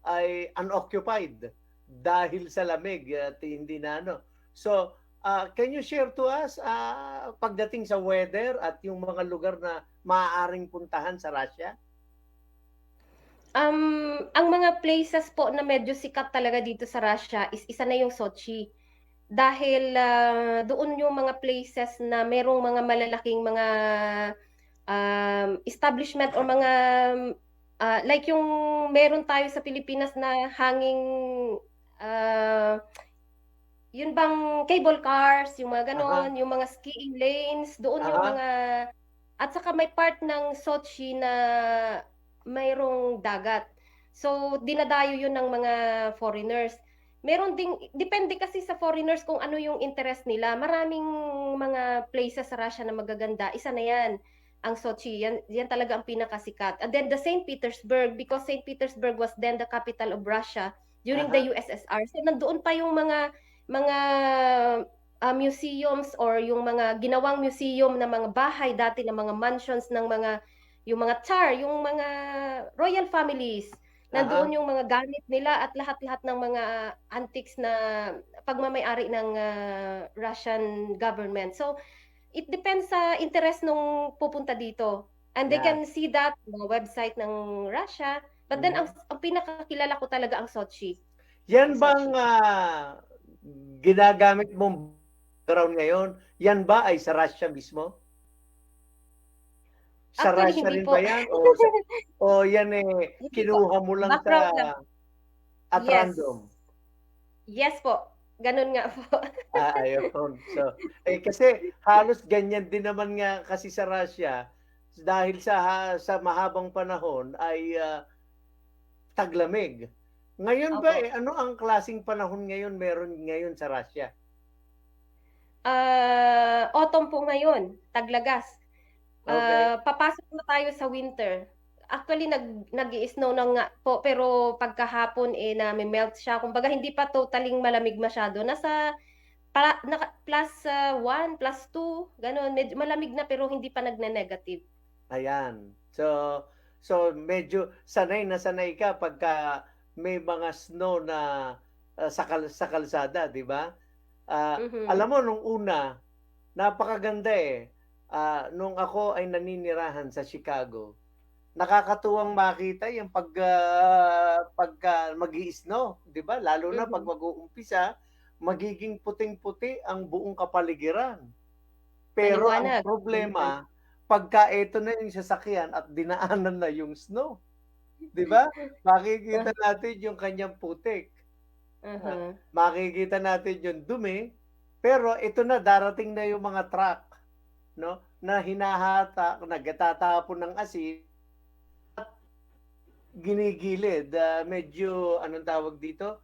ay unoccupied dahil sa lamig at hindi na ano. So, Can you share to us pagdating sa weather at yung mga lugar na maaaring puntahan sa Russia? Ang mga places po na medyo sikat talaga dito sa Russia is isa na yung Sochi. Dahil doon yung mga places na merong mga malalaking mga establishment or mga like yung meron tayo sa Pilipinas na hanging uh, yun bang cable cars, yung mga Aha, ganon, yung mga skiing lanes, doon yung aha, mga at saka may part ng Sochi na mayroong dagat. So, dinadayo yun ng mga foreigners. Meron ding, depende kasi sa foreigners kung ano yung interest nila. Maraming mga places sa Russia na magaganda. Isa na yan, ang Sochi. Yan talaga ang pinakasikat. And then the St. Petersburg, because St. Petersburg was then the capital of Russia during the aha, USSR. So, nandoon pa yung mga museums or yung mga ginawang museum na mga bahay dati na mga mansions ng mga yung mga tsar, yung mga royal families. aha. Nandoon yung mga gamit nila at lahat-lahat ng mga antiques na pagmamay-ari ng Russian government. So, it depends sa interest nung pupunta dito. And they Yan. can see that mga website ng Russia. But then, Mhm. ang pinakakilala ko talaga ang Sochi. Yan Ang bang Sochi. ginagamit mong background ngayon, yan ba ay sa Russia mismo? Sa Actually, Russia hindi rin ba po. yan o yan Hindi po. kinuha mo lang sa Background lang. at Yes. random? Yes po. Ganun nga po. Ayun. So, kasi halos ganyan din naman nga kasi sa Russia dahil sa mahabang panahon ay taglamig. Ngayon ba Opo. ano ang klasing panahon ngayon meron ngayon sa Russia? Autumn po ngayon, taglagas. Okay. Papasok na tayo sa winter. Actually, nag-i-snow na nga po, pero pagkahapon nami-melt siya. Kumbaga, hindi pa totaling malamig masyado. Plus 1, plus 2, ganun. Medyo malamig na pero hindi pa nagne-negative. Ayan. So medyo sanay na sanay ka pagka may mga snow na sa kalsada, 'di ba? Mhm. Alam mo nung una, napakaganda eh. Nung ako ay naninirahan sa Chicago, nakakatuwang makita yung pagka mag-i-snow, 'di ba? Lalo na pag Mhm. mag-uumpisa, magiging puting-puti ang buong kapaligiran. Pero ang Maliwanag. Mhm. problema, pagka eto na yung sasakyan at dinaanan na yung snow, 'di ba? Makikita natin yung kanyang putik, Mhm. makikita natin yung dumi, pero ito na darating na yung mga truck, 'no, na hinahatak, nagtatapon ng asin, ginigilid, medyo anong tawag dito,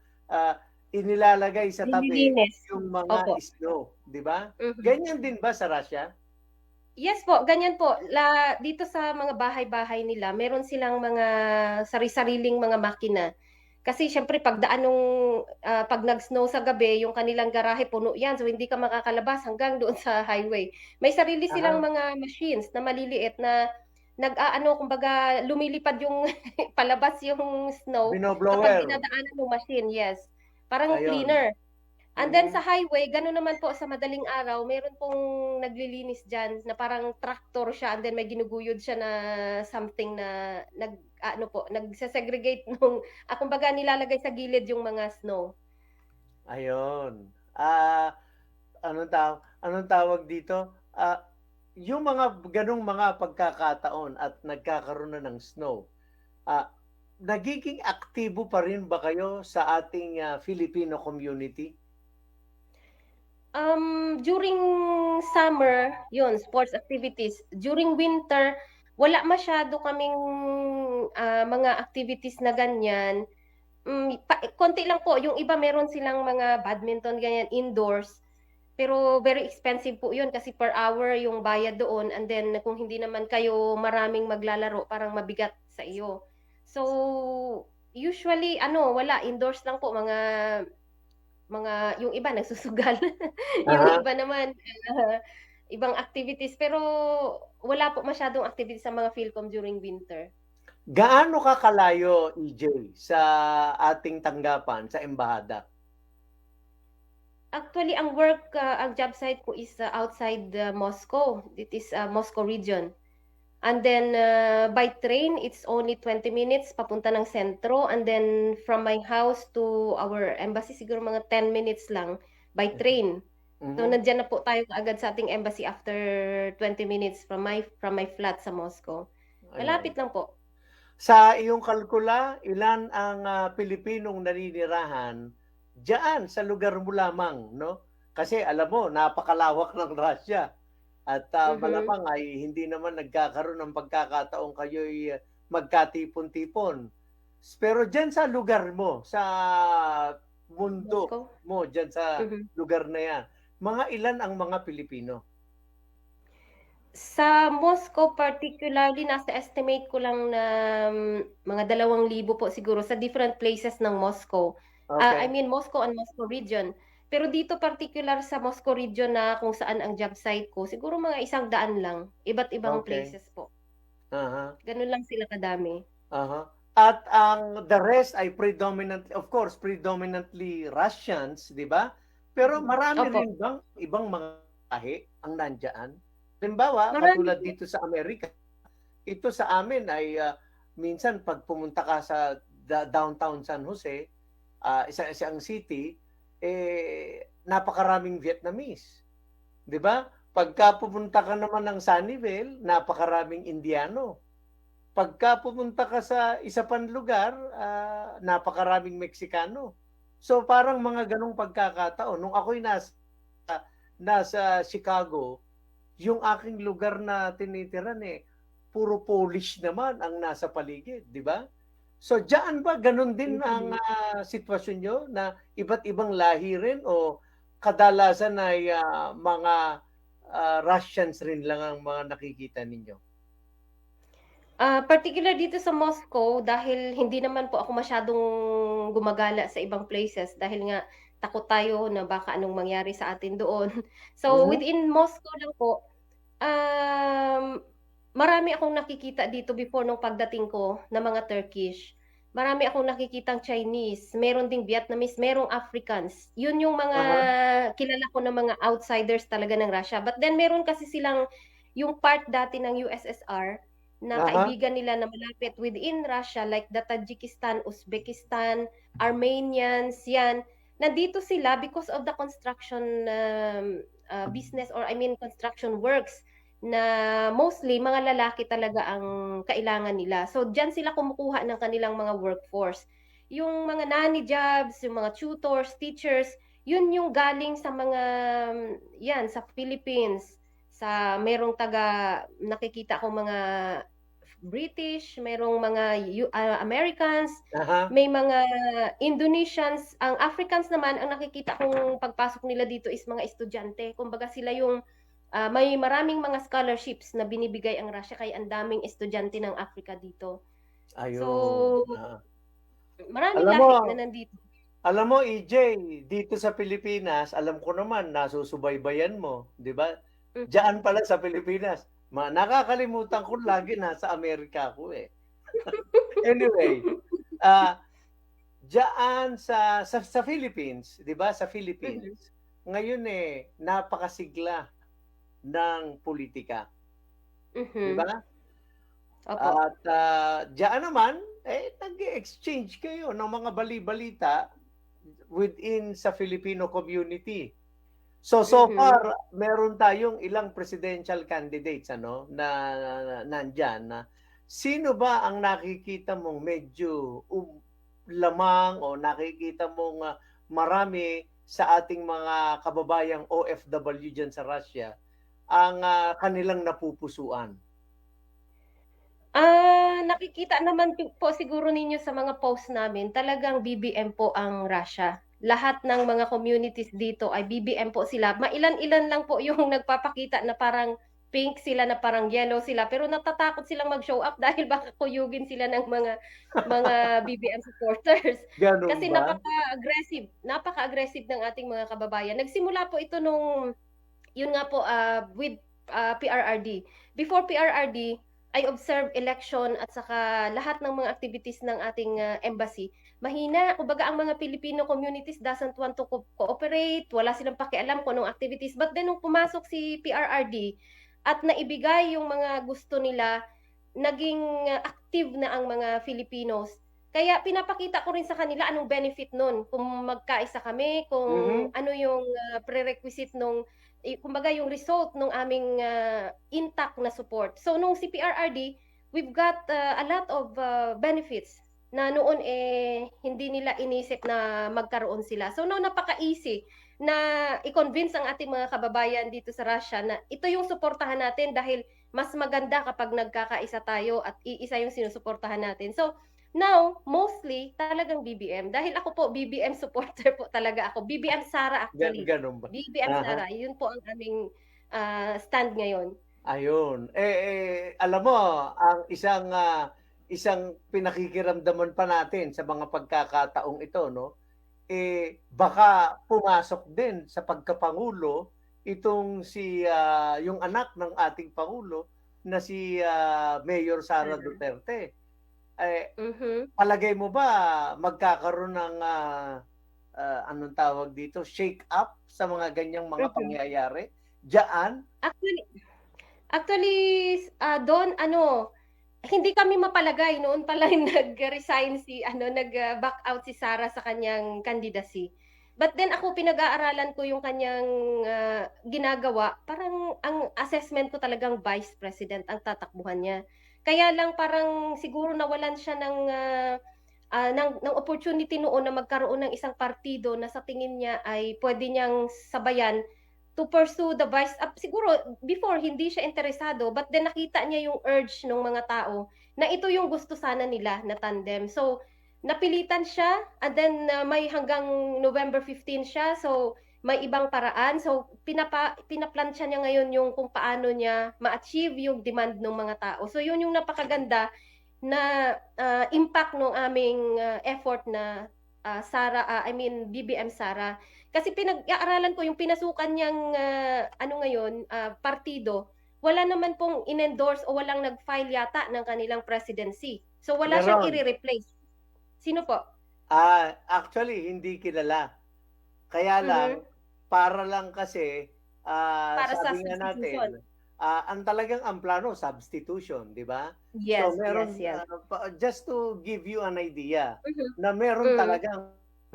inilalagay sa tabi Nililinis. yung mga Opo. snow, 'di ba? Mhm. Ganyan din ba sa Russia? Yes po, ganyan po. Dito sa mga bahay-bahay nila, meron silang mga sari-sariling mga makina. Kasi syempre pagdaan nung pag nag-snow sa gabi, yung kanilang garahe puno yan. So hindi ka makakalabas hanggang doon sa highway. May sarili silang Aha, mga machines na maliliit na nag-aano, kumbaga lumilipad yung palabas yung snow kapag binoblower, dinadaanan ng machine, yes. Parang ayun. cleaner. And then sa Mhm. highway, gano'n naman po sa madaling araw, meron pong naglilinis diyan na parang tractor siya and then may ginuguyod siya na something na ano po, nagse-segregate nung kumbaga nilalagay sa gilid yung mga snow. Ayun. Anong tawag dito? Yung mga gano'ng mga pagkakataon at nagkakaroon na ng snow, ah, nagiging aktibo pa rin ba kayo sa ating, Filipino community? During summer, yun, sports activities. During winter, wala masyado kaming mga activities na ganyan. Konti lang po, yung iba meron silang mga badminton ganyan indoors. Pero very expensive po yun kasi per hour yung bayad doon and then kung hindi naman kayo maraming maglalaro, parang mabigat sa iyo. So, usually wala indoors lang po mga yung iba nagsusugal. Yung Aha. iba naman uh, ibang activities pero wala po masyadong activities sa mga Philcom during winter. Gaano ka kalayo, EJ, sa ating tanggapan, sa embahada? Actually, ang job site ko is outside Moscow. It is Moscow region. And then by train, it's only 20 minutes papunta ng sentro. And then from my house to our embassy, siguro mga 10 minutes lang by train. So Mhm. nandiyan na po tayo agad sa ating embassy after 20 minutes from my flat sa Moscow. Ayun. Malapit lang po. Sa iyong kalkula, ilan ang Pilipinong naninirahan diyan sa lugar mo lamang, no? Kasi alam mo, napakalawak ng Russia. At Mhm. malamang ay hindi naman nagkakaroon ng pagkakataong kayo'y magkatipon-tipon. Pero diyan sa lugar mo, sa mundo Moscow. mo, diyan sa Mhm. lugar na yan, mga ilan ang mga Pilipino? Sa Moscow particularly, nasa estimate ko lang na mga 2,000 po siguro sa different places ng Moscow. I Okay. mean Moscow and Moscow region. Pero dito particular sa Moscow region na kung saan ang job site ko, siguro mga 100 lang. Iba't ibang Okay. places po. Aha. Ganun lang sila kadami. Aha. At ang the rest ay predominantly Russians, 'di ba? Pero Mhm. marami Opo. rin bang ibang mga lahi ang nandiyan? Halimbawa, Marami katulad po. dito sa Amerika, ito sa amin ay minsan pag pumunta ka sa downtown San Jose, isang city, napakaraming Vietnamese, 'di ba? Pagka pumunta ka naman ng Sunnyvale, napakaraming Indiano. Pagka pumunta ka sa isa pang lugar, napakaraming Meksikano. So parang mga gano'ng pagkakataon. Nung ako'y nasa Chicago, yung aking lugar na tinitirahan, puro Polish naman ang nasa paligid, 'di ba? So diyaan ba gano'n din ang Mhm. sitwasyon niyo na iba't ibang lahi rin o kadalasan ay mga Russians rin lang ang mga nakikita ninyo? Particular dito sa Moscow dahil hindi naman po ako masyadong gumagala sa ibang places dahil nga takot tayo na baka anong mangyari sa atin doon. So Mhm. within Moscow lang po, marami akong nakikita dito before nung pagdating ko na mga Turkish. Marami akong nakikitang Chinese, meron ding Vietnamese, merong Africans. Yun yung mga Aha, kilala ko na mga outsiders talaga ng Russia. But then meron kasi silang yung part dati ng USSR na aha, kaibigan nila na malapit within Russia like the Tajikistan, Uzbekistan, Armenians, yan. Nandito sila because of the construction business or I mean construction works na mostly mga lalaki talaga ang kailangan nila. So diyan sila kumukuha ng kanilang mga workforce. Yung mga nanny jobs, yung mga tutors, teachers, yun yung galing sa mga yan sa Philippines, sa merong taga nakikita ko mga British, merong mga Americans, aha. may mga Indonesians, ang Africans naman ang nakikita kong pagpasok nila dito is mga estudyante. Kumbaga sila yung may maraming mga scholarships na binibigay ang Russia kaya ang daming estudyante ng Africa dito. Ayun, So, oo. maraming Alam mo lahi na nandito. alam mo EJ, dito sa Pilipinas, alam ko naman nasusubaybayan mo, 'di ba? Mhm. Diyaan pala sa Pilipinas, nakakalimutan ko lagi nasa Amerika ako, eh. Anyway, ah, diyaan sa Philippines, 'di ba, sa Philippines, Mhm. ngayon, napakasigla ng pulitika, 'di Mhm. ba? Opo. At, diyaan naman, nag-e-exchange kayo ng mga bali-balita within sa Filipino community. So Mhm. far meron tayong ilang presidential candidates ano na nandiyan na sino ba ang nakikita mong medyo lamang o nakikita mong marami sa ating mga kababayang OFW diyan sa Russia ang kanilang napupusuan? Nakikita naman po siguro ninyo sa mga post namin, talagang BBM po ang Russia. Lahat ng mga communities dito ay BBM po sila. Mailan-ilan lang po yung nagpapakita na parang pink sila, na parang yellow sila, pero natatakot silang mag-show up dahil baka kuyugin sila ng mga BBM supporters. Gano'n Kasi ba? napaka-aggressive ng ating mga kababayan. Nagsimula po ito nung yun nga po with PRRD. Before PRRD, I observe election at saka lahat ng mga activities ng ating embassy, mahina. Kumbaga ang mga Filipino communities doesn't want to cooperate, wala silang pakialam kung anong activities. But then nung pumasok si PRRD at naibigay yung mga gusto nila, naging active na ang mga Filipinos. Kaya pinapakita ko rin sa kanila anong benefit nun. Kung magkaisa kami, kung Mhm. ano yung prerequisite nung, kumbaga yung result ng aming intact na support. So nung si PRRD, we've got a lot of benefits na noon hindi nila inisip na magkaroon sila. So now napaka-easy na i-convince ang ating mga kababayan dito sa Russia na ito yung suportahan natin dahil mas maganda kapag nagkakaisa tayo at iisa yung sinusuportahan natin. So, now, mostly, talagang BBM. Dahil ako po, BBM supporter po talaga ako. BBM Sara actually. Ganun ba? BBM Aha. Sara. Yun po ang aming stand ngayon. Ayun. Alam mo, ang isang pinakikiramdaman pa natin sa mga pagkakataong ito, no? Baka pumasok din sa pagkapangulo itong yung anak ng ating pangulo na si Mayor Sara Sara. Duterte. Mhm. Palagay mo ba magkakaroon ng anong tawag dito, shake up sa mga ganyang mga Mhm. pangyayari diyan? Actually, doon hindi kami mapalagay noon pa lang nag-resign nag-back out si Sara sa kanyang candidacy. But then ako pinag-aaralan ko yung kanyang ginagawa. Parang ang assessment ko talagang vice president ang tatakbuhan niya. Kaya lang parang siguro nawalan siya ng opportunity noon na magkaroon ng isang partido na sa tingin niya ay pwede niyang sabayan to pursue the vice. Siguro before hindi siya interesado, but then nakita niya yung urge ng mga tao na ito yung gusto sana nila na tandem. So napilitan siya, and then may hanggang November 15 siya. So may ibang paraan. So pinaplansya niya ngayon yung kung paano niya ma-achieve yung demand ng mga tao. So yun yung napakaganda na impact ng aming effort na BBM Sara. Kasi pinag-aaralan ko yung pinasukan niyang ngayon, partido, wala naman pong in-endorse o walang nag-file yata ng kanilang presidency. So wala siyang Meron. i-replace. Sino po? Actually hindi kilala. Kaya Mhm. lang, para lang kasi, Para sa sabi nga substitution. natin, ang plano substitution, 'di ba? So Yes, yes, meron, yes. just to give you an idea, Mhm. na meron Mm. talagang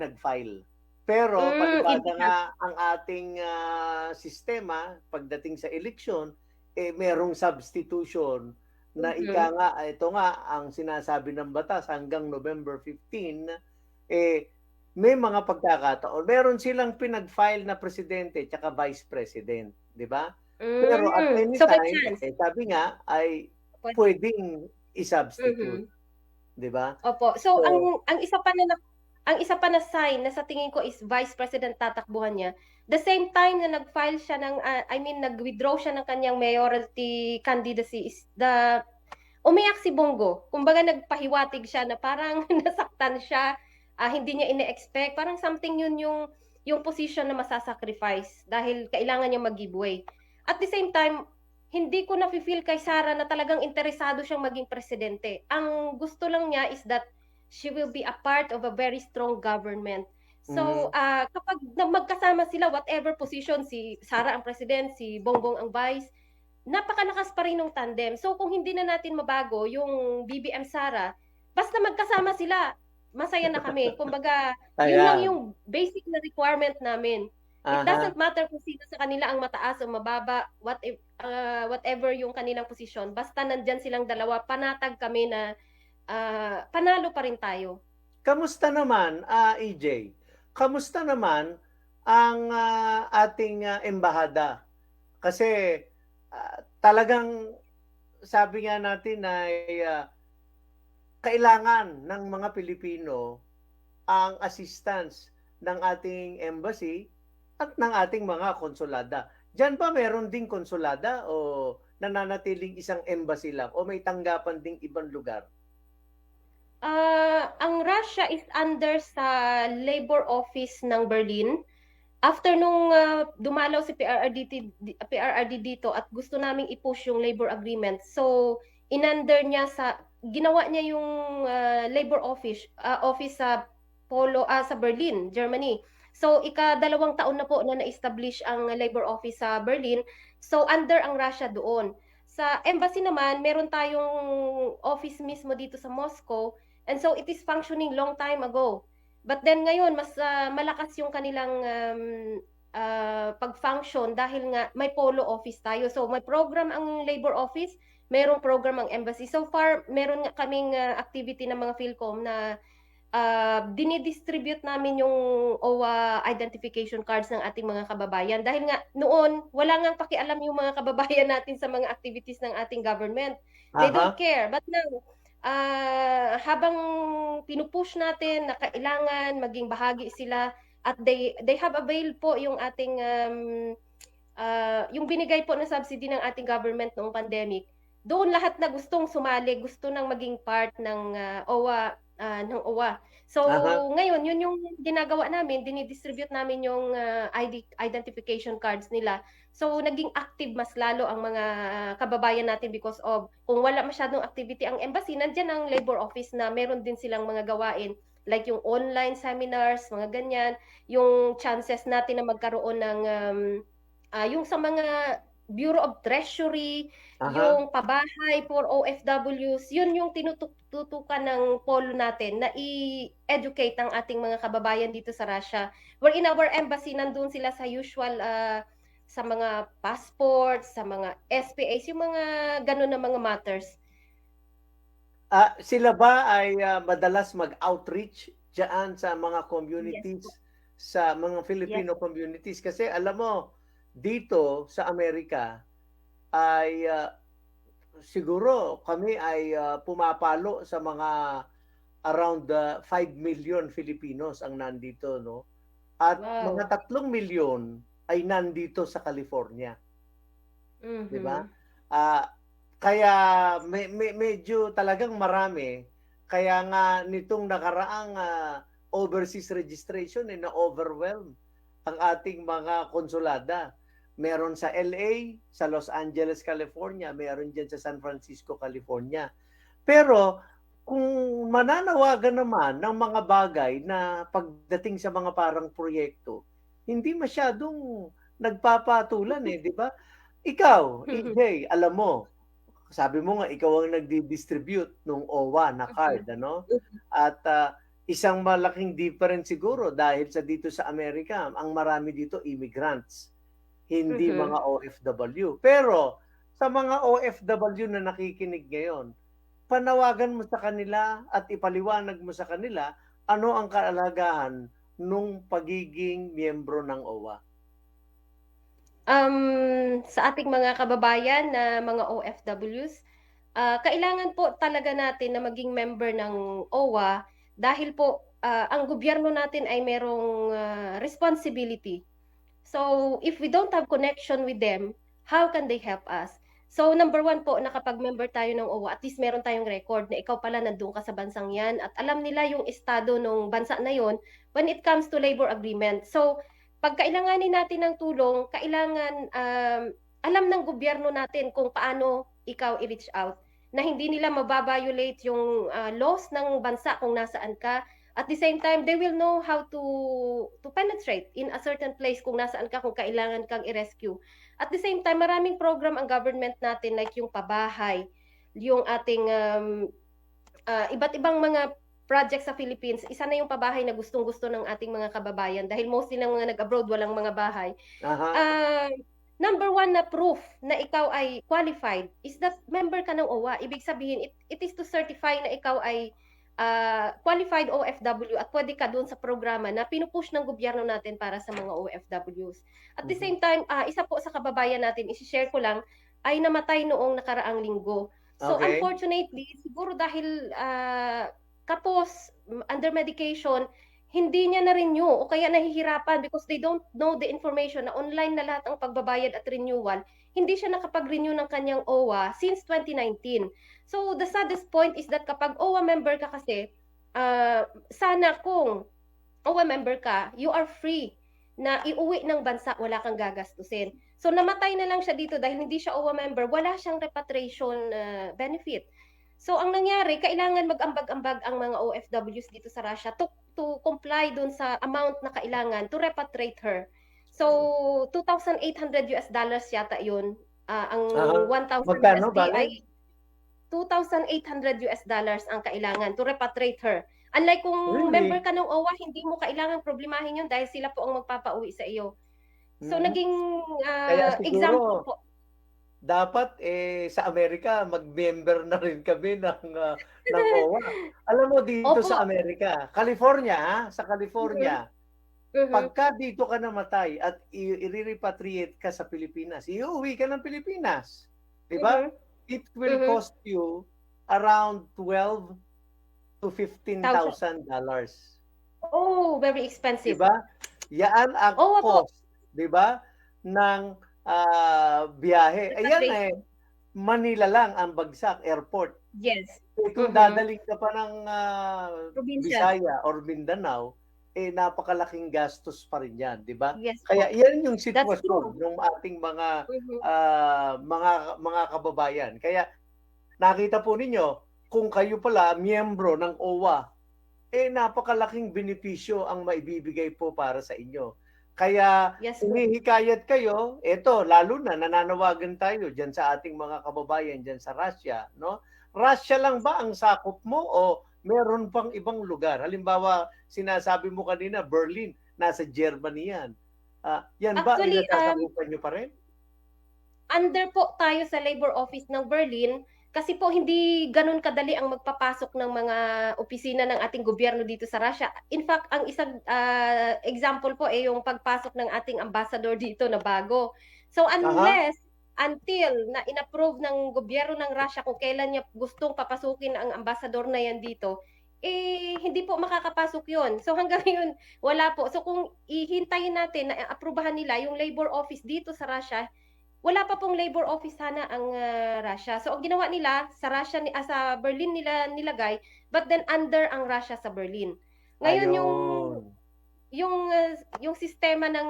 nag-file. Pero palibhasa Imbita. nga ang ating, sistema pagdating sa eleksyon, merong substitution na ika Mhm. nga, ito nga ang sinasabi ng batas hanggang November 15, eh may mga pagkakataon, meron silang pinag-file na presidente tsaka vice president, 'di ba? Pero at any So may time, chance. sabi nga ay Pwede. puwedeng i-substitute, Mhm. 'di ba? Opo. So So ang isa pa na sign na sa tingin ko is Vice President tatakbuhan niya, the same time na nag-file siya nag-withdraw siya ng kanyang mayoralty candidacy is umiyak si Bongo. Kumbaga nagpahiwatig siya na parang nasaktan siya, hindi niya ine-expect, parang something yun yung position na masa-sacrifice dahil kailangan niya mag-give way. At the same time, hindi ko nafi-feel kay Sara na talagang interesado siyang maging presidente. Ang gusto lang niya is that she will be a part of a very strong government. So, mhm, kapag magkasama sila, whatever position, si Sara ang president, si Bongbong ang vice, napakalakas pa rin ng tandem. So, kung hindi na natin mabago yung BBM Sara, basta magkasama sila, masaya na kami. Kumbaga, yun lang ayan, yung basic na requirement namin. It aha. doesn't matter kung sino sa kanila ang mataas o mababa, whatever yung kanilang posisyon. Basta nandyan silang dalawa, panatag kami na panalo pa rin tayo. Kamusta naman, EJ? Kamusta naman ang, ating, embahada? Kasi, talagang sabi nga natin ay, kailangan ng mga Pilipino ang assistance ng ating embassy at ng ating mga konsulada. Diyan ba meron ding konsulada o nananatiling isang embassy lang o may tanggapan ding ibang lugar? Ang Russia is under sa Labor Office ng Berlin. After nung dumalaw si PRRD dito at gusto naming i-push yung labor agreement. So, inander niya ginawa niya yung labor office sa sa Berlin, Germany. So ika-2 taon na po na na-establish ang labor office sa Berlin. So under ang Russia doon. Sa embassy naman, meron tayong office mismo dito sa Moscow, and so it is functioning long time ago. But then ngayon, mas malakas yung kanilang pag-function dahil nga may polo office tayo. So may program ang labor office, merong program ang embassy. So far, meron nga kaming activity ng mga Philcom na dinidistribute namin yung OWA identification cards ng ating mga kababayan. Dahil nga noon, wala nga pakialam yung mga kababayan natin sa mga activities ng ating government. They don't care. But now, habang pinupush natin na kailangan maging bahagi sila at they have availed po yung ating yung binigay po na subsidy ng ating government noong pandemic. Doon lahat na gustong sumali, gusto nang maging part ng OWA ng OWA. So ngayon, yun yung ginagawa namin, dinidistribute namin yung identification cards nila. So naging active mas lalo ang mga kababayan natin because of kung wala masyadong activity ang embassy, nandiyan ang labor office na meron din silang mga gawain like yung online seminars, mga ganyan, yung chances natin na magkaroon ng yung sa mga Bureau of Treasury, yung pabahay for OFWs, yun yung tinututukan ng polo natin na i-educate ang ating mga kababayan dito sa Russia. Where in our embassy, nandun sila sa usual, sa mga passports, sa mga SPAs, yung mga ganun na mga matters. Sila ba ay madalas mag-outreach dyan sa mga communities, sa mga Filipino communities? Kasi alam mo, dito sa Amerika ay siguro kami ay pumapalo sa mga around 5 million Filipinos ang nandito, no? At mga 3 milyon ay nandito sa California. Di ba? Kaya medyo talagang marami. Kaya nga nitong nakaraang overseas registration na-overwhelm ang ating mga konsulada. Meron sa LA, sa Los Angeles, California, meron dyan sa San Francisco, California. Pero kung mananawagan naman ng mga bagay na pagdating sa mga parang proyekto, hindi masyadong nagpapatulan di ba? Ikaw, EJ, alam mo, sabi mo nga, ikaw ang nagdi-distribute ng OWA na card, ano? At isang malaking difference siguro dahil dito sa Amerika, ang marami dito immigrants, hindi mga OFW. Pero sa mga OFW na nakikinig ngayon, panawagan mo sa kanila at ipaliwanag mo sa kanila ano ang kahalagahan nung pagiging miyembro ng OWA. Sa ating mga kababayan na mga OFWs, kailangan po talaga natin na maging member ng OWA dahil po ang gobyerno natin ay merong responsibility. So if we don't have connection with them, how can they help us? So number 1 po, nakapag-member tayo ng OWA, at least meron tayong record na ikaw pala nandun ka sa bansang yan at alam nila yung estado ng bansa na yon when it comes to labor agreement. So pag kailanganin natin ng tulong, kailangan alam ng gobyerno natin kung paano ikaw i-reach out na hindi nila mababiolate yung laws ng bansa kung nasaan ka. At the same time, they will know how to penetrate in a certain place kung nasaan ka, kung kailangan kang i-rescue. At the same time, maraming program ang government natin like yung pabahay, yung ating iba't ibang mga project sa Philippines. Isa na yung pabahay na gustong-gusto ng ating mga kababayan dahil mostly ng mga nag-abroad walang mga bahay. Number 1 na proof na ikaw ay qualified is that member ka ng OWA. Ibig sabihin, it is to certify na ikaw ay qualified OFW at pwede ka doon sa programa na pinupush ng gobyerno natin para sa mga OFWs. At the same time, isa po sa kababayan natin, isi-share ko lang, ay namatay noong nakaraang linggo. So unfortunately, siguro dahil kapos, under medication, hindi niya na-renew o kaya nahihirapan because they don't know the information na online na lahat ang pagbabayad at renewal. Hindi siya nakapag-renew ng kanyang OWA since 2019. So the saddest point is that kapag OWA member ka kasi, sana kung OWA member ka, you are free na iuwi ng bansa, wala kang gagastusin. So namatay na lang siya dito dahil hindi siya OWA member, wala siyang repatriation benefit. So ang nangyari, kailangan mag-ambag-ambag ang mga OFWs dito sa Russia to comply dun sa amount na kailangan to repatriate her. So $2,800 yata yun. Ang Aha. 1,000 Magkano, USD bale? ay $2,800 ang kailangan to repatriate her. Unlike kung member Really? ka ng OWA, hindi mo kailangan problemahin yun dahil sila po ang magpapauwi sa iyo. So Mhm. naging Kaya example siguro po. dapat sa Amerika mag-member na rin kami ng OWA. Alam mo dito Opo. sa Amerika, California sa Mhm. California, Mhm. pagka dito ka namatay at i-repatriate ka sa Pilipinas, iuwi ka ng Pilipinas, 'di ba? Mhm. It will Mhm. cost you around 12 to 15,000 dollars. Oh, very 'Di expensive. ba? Yan ang OWA po. cost, 'di ba, ng biyahe. Ayan Repatriation. Manila lang ang bagsak airport. Yes. Kung Mhm. dadaling ka pa ng Probinsya. Bisaya or Mindanao, napakalaking gastos pa rin 'yan, 'di ba? Yes Kaya po. 'yan yung That's sitwasyon true. ng ating Mhm. mga kababayan. Kaya nakita po ninyo kung kayo pala miyembro ng OWA, napakalaking benepisyo ang maibibigay po para sa inyo. Kaya Yes po. hinihikayat kayo, eto lalo na nananawagan tayo diyan sa ating mga kababayan diyan sa Russia, no? Russia lang ba ang sakop mo o meron pang ibang lugar? Halimbawa, sinasabi mo kanina Berlin, nasa Germany 'yan. Yan ba ay Actually, nasasakupan niyo pa rin? under po tayo sa labor office ng Berlin kasi po hindi ganun kadali ang magpapasok ng mga opisina ng ating gobyerno dito sa Russia. In fact, ang isang example po ay yung pagpasok ng ating ambassador dito na bago. So Aha. until na inapprove ng gobyerno ng Russia kung kailan niya gustong papasukin ang ambassador na yan dito, hindi po makakapasok yon. So hanggang ngayon, wala po. So kung ihintayin natin na aprubahan nila yung labor office dito sa Russia, wala pa pong labor office sana ang Russia. So ang ginawa nila sa sa Berlin nila nilagay, but then under ang Russia sa Berlin. Ngayon Ayun. yung sistema ng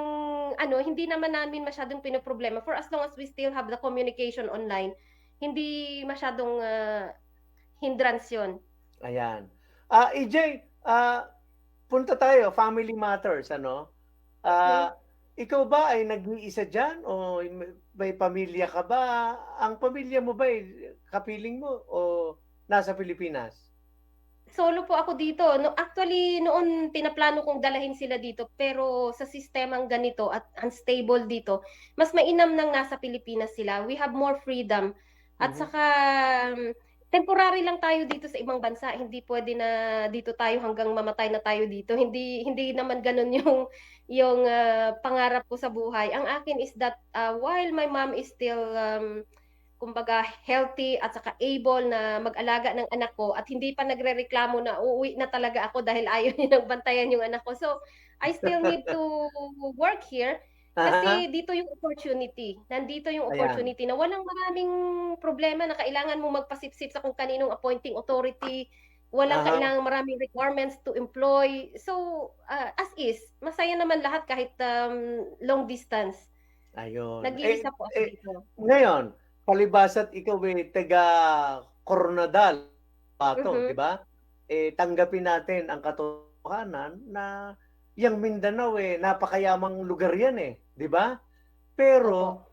hindi naman namin masyadong pinoproblema for as long as we still have the communication online. Hindi masyadong hindrance 'yon. Ayan. EJ, punta tayo, family matters, ano? Mhm. Ikaw ba ay nag-iisa diyan o may pamilya ka ba? Ang pamilya mo ba kapiling mo o nasa Pilipinas? Solo po ako dito. No, actually, noon pinaplano kong dalahin sila dito, pero sa sistemang ganito at unstable dito, mas mainam nang nasa Pilipinas sila. We have more freedom. At Mhm. saka, temporary lang tayo dito sa ibang bansa. Hindi pwede na dito tayo hanggang mamatay na tayo dito. Hindi naman ganun yung pangarap ko sa buhay. Ang akin is that while my mom is still kumbaga healthy at saka able na mag-alaga ng anak ko at hindi pa nagrereklamo na uuwi na talaga ako dahil ayaw niya nang bantayan yung anak ko. So, I still need to work here Aha, kasi dito yung opportunity. Nandito yung ayan. opportunity na walang maraming problema na kailangan mo magpasipsip sa kung kaninong appointing authority, walang Aha, kailangang maraming requirements to employ. So, as is, masaya naman lahat kahit long distance. ayun. Nag-iisa po ako dito. Ngayon, palibasta't ikaw taga Coronadal, Cotabato, 'di Mhm. ba? Tanggapin natin ang katotohanan na yang Mindanao napakayamang lugar 'yan 'di ba? Opo. Pero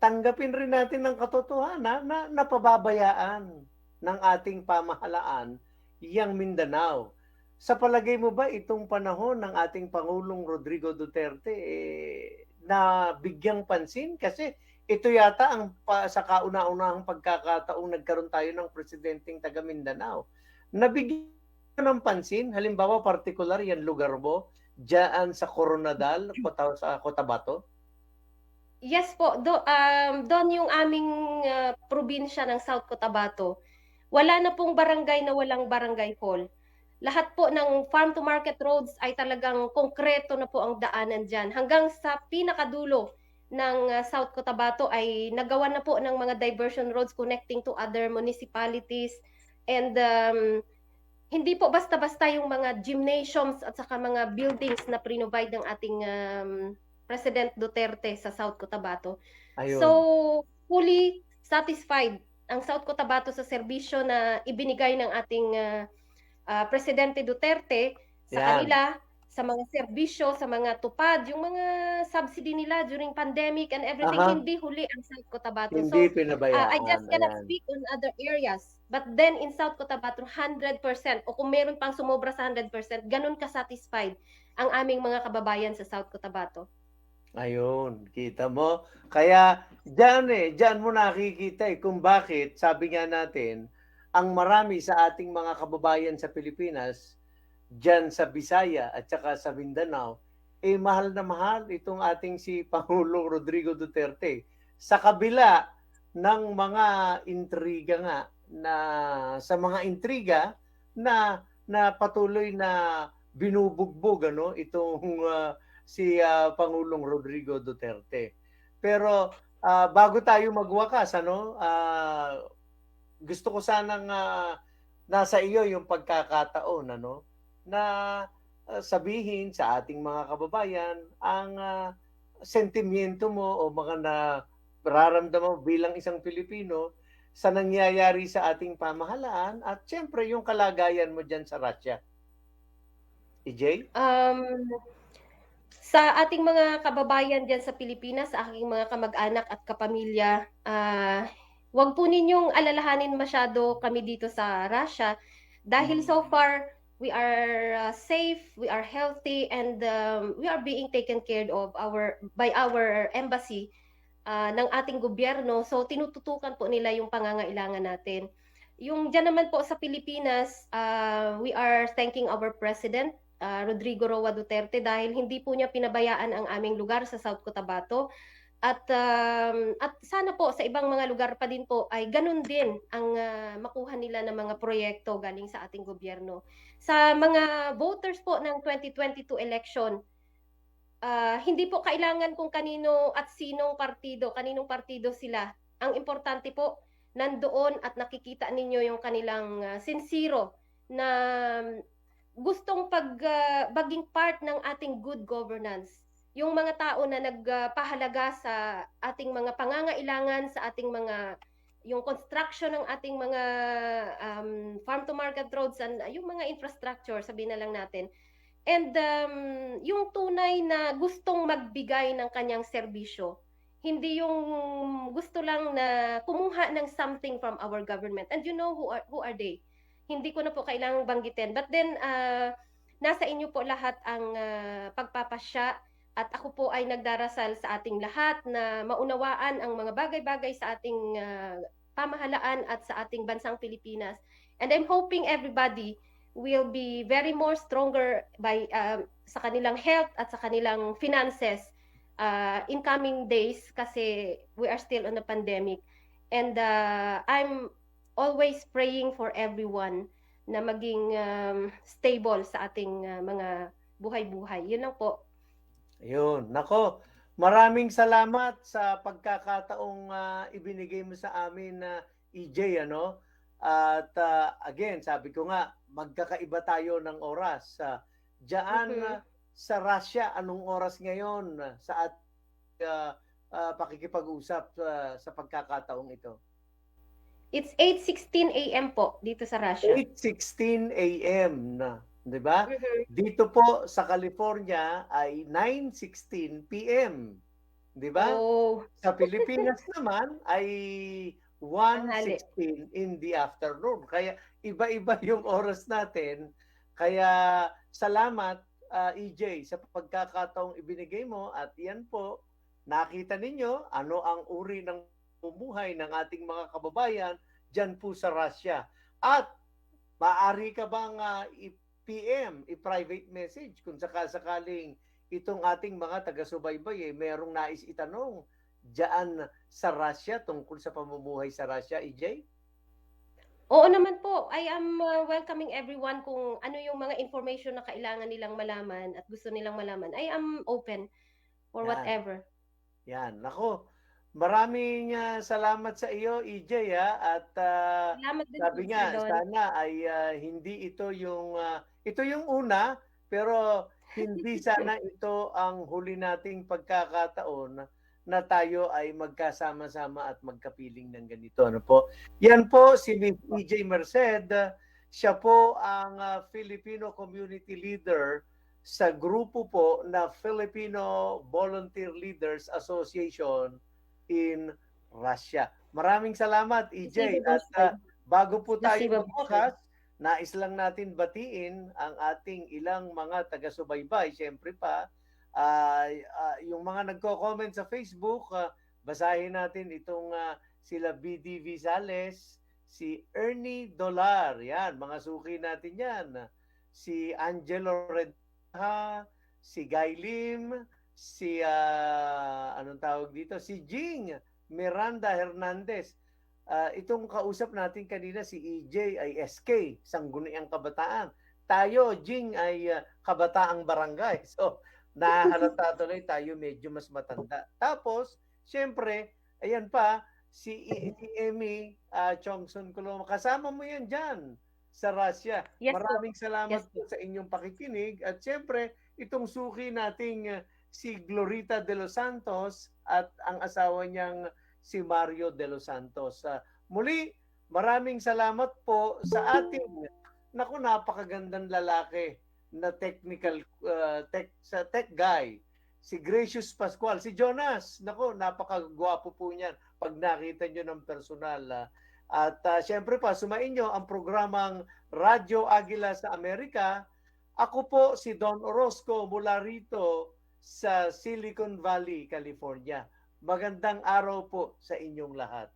tanggapin rin natin ang katotohanan na napababayaan ng ating pamahalaan yang Mindanao. Sa palagay mo ba itong panahon ng ating Pangulong Rodrigo Duterte na bigyang pansin? Kasi ito yata ang sa kauna-unahang pagkakataong nagkaroon tayo ng presidenteng taga Mindanao. Nabigyan ng pansin, halimbawa partikular yan lugar mo, diyan sa Coronadal, sa Cotabato? Yes po, do'n yung aming probinsya ng South Cotabato, wala na pong barangay na walang barangay hall. Lahat po ng farm to market roads ay talagang konkreto na po ang daanan diyan. Hanggang sa pinakadulo ng South Cotabato ay nagawa na po ng mga diversion roads connecting to other municipalities and hindi po basta-basta yung mga gymnasiums at saka mga buildings na pre-provide ng ating President Duterte sa South Cotabato. Ayun. So, fully satisfied ang South Cotabato sa serbisyo na ibinigay ng ating Presidente Duterte sa Yan. kanila, sa mga serbisyo, sa mga tupad, yung mga subsidy nila during pandemic and everything, Aha. hindi huli ang South Cotabato. Hindi So, pinabayaan. I just cannot Ayan. speak on other areas. But then in South Cotabato, 100%, o kung meron pang sumobra sa 100%, ganun ka-satisfied ang aming mga kababayan sa South Cotabato. Ayun, kita mo. Kaya diyan mo nakikita kung bakit, sabi nga natin, ang marami sa ating mga kababayan sa Pilipinas, diyan sa Bisaya at saka sa Mindanao, mahal na mahal itong ating si Pangulong Rodrigo Duterte. Sa kabila ng mga intriga nga sa mga intriga na patuloy na binubugbog itong si Pangulong Rodrigo Duterte. Pero bago tayo magwakas, gusto ko sanang nasa iyo yung pagkakataon na sabihin sa ating mga kababayan ang sentimiento mo o mga nararamdaman mo bilang isang Pilipino sa nangyayari sa ating pamahalaan at siyempre yung kalagayan mo dyan sa Russia. EJ? Sa ating mga kababayan dyan sa Pilipinas, sa aking mga kamag-anak at kapamilya, wag po ninyong alalahanin masyado kami dito sa Russia dahil so far we are safe, we are healthy, and we are being taken care of by our embassy ng ating gobyerno. So tinututukan po nila yung pangangailangan natin. Yung dyan naman po sa Pilipinas, we are thanking our President Rodrigo Roa Duterte dahil hindi po niya pinabayaan ang aming lugar sa South Cotabato. At sana po sa ibang mga lugar pa din po ay ganun din ang makuha nila ng mga proyekto galing sa ating gobyerno. Sa mga voters po ng 2022 election, hindi po kailangan kung kanino at kaninong partido sila. Ang importante po, nandoon at nakikita ninyo yung kanilang sincero na gustong maging part ng ating good governance. Yung mga tao na nagpahalaga sa ating mga pangangailangan, sa ating yung construction ng ating mga farm to market roads and yung mga infrastructure, sabihin na lang natin. And yung tunay na gustong magbigay ng kanyang serbisyo, hindi yung gusto lang na kumuha ng something from our government. And you know who are they? Hindi ko na po kailangang banggitin. But then, nasa inyo po lahat ang pagpapasya at ako po ay nagdarasal sa ating lahat na maunawaan ang mga bagay-bagay sa ating pamahalaan at sa ating bansang Pilipinas. And I'm hoping everybody will be very more stronger by sa kanilang health at sa kanilang finances in coming days kasi we are still on a pandemic. And I'm always praying for everyone na maging stable sa ating mga buhay-buhay. Yun lang po. Ayun. Nako, maraming salamat sa pagkakataong ibinigay mo sa amin na EJ, At again, sabi ko nga, magkakaiba tayo ng oras. Diyan sa Russia, anong oras ngayon sa pakikipag-usap sa pagkakataong ito? It's 8:16 a.m. po dito sa Russia. 8:16 a.m. na, 'di ba? Dito po sa California ay 9:16 p.m. 'Di ba? Oh. Sa Pilipinas naman ay 1:16 in the afternoon. Kaya iba-iba yung oras natin. Kaya salamat EJ sa pagkakataong ibinigay mo at yan po, nakita ninyo ano ang uri ng pumuhay ng ating mga kababayan dyan po sa Russia. At maaari ka bang i-PM, i-private message kung sakaling itong ating mga taga-subaybay merong nais itanong dyan sa Russia tungkol sa pamumuhay sa Russia, EJ? Oo naman po. I am welcoming everyone kung ano yung mga information na kailangan nilang malaman at gusto nilang malaman. I am open for whatever. Yan. Nako, maraming salamat sa iyo, EJ, at sabi nga, sana ay hindi ito yung una, pero hindi sana ito ang huli nating pagkakataon na tayo ay magkasama-sama at magkapiling ng ganito. Ano po? Yan po si Miss EJ Merced. Siya po ang Filipino Community Leader sa grupo po na Filipino Volunteer Leaders Association in Russia. Maraming salamat, EJ. At bago po tayo bukas, nais lang natin batiin ang ating ilang mga taga-subaybay. Siyempre pa, yung mga nagko-comment sa Facebook, basahin natin itong sila BD Visales, si Ernie Dolar, yan, mga suki natin yan. Si Angelo Redha, si Guy Lim, si anong tawag dito, si Jing Miranda Hernandez. Itong kausap natin kanina si EJ ay SK, Sangguniang Kabataan. Tayo, Jing, ay Kabataang Barangay. So, nahalata tuloy tayo medyo mas matanda. Tapos, siyempre, ayan pa, si Emmy Chongson Coloma. Kasama mo yan dyan sa Russia. Yes, Maraming salamat Yes, po sa inyong pakikinig. At siyempre, itong suki nating si Glorita de los Santos at ang asawa niyang si Mario de los Santos. Muli, maraming salamat po sa ating napakagandang lalaki na technical tech guy, si Gracious Pascual, si Jonas. Napakagwapo po niyan pag nakita nyo ng personal. At syempre pa, sumain nyo ang programang Radyo Agila sa Amerika. Ako po si Don Orozco mula rito sa Silicon Valley, California. Magandang araw po sa inyong lahat.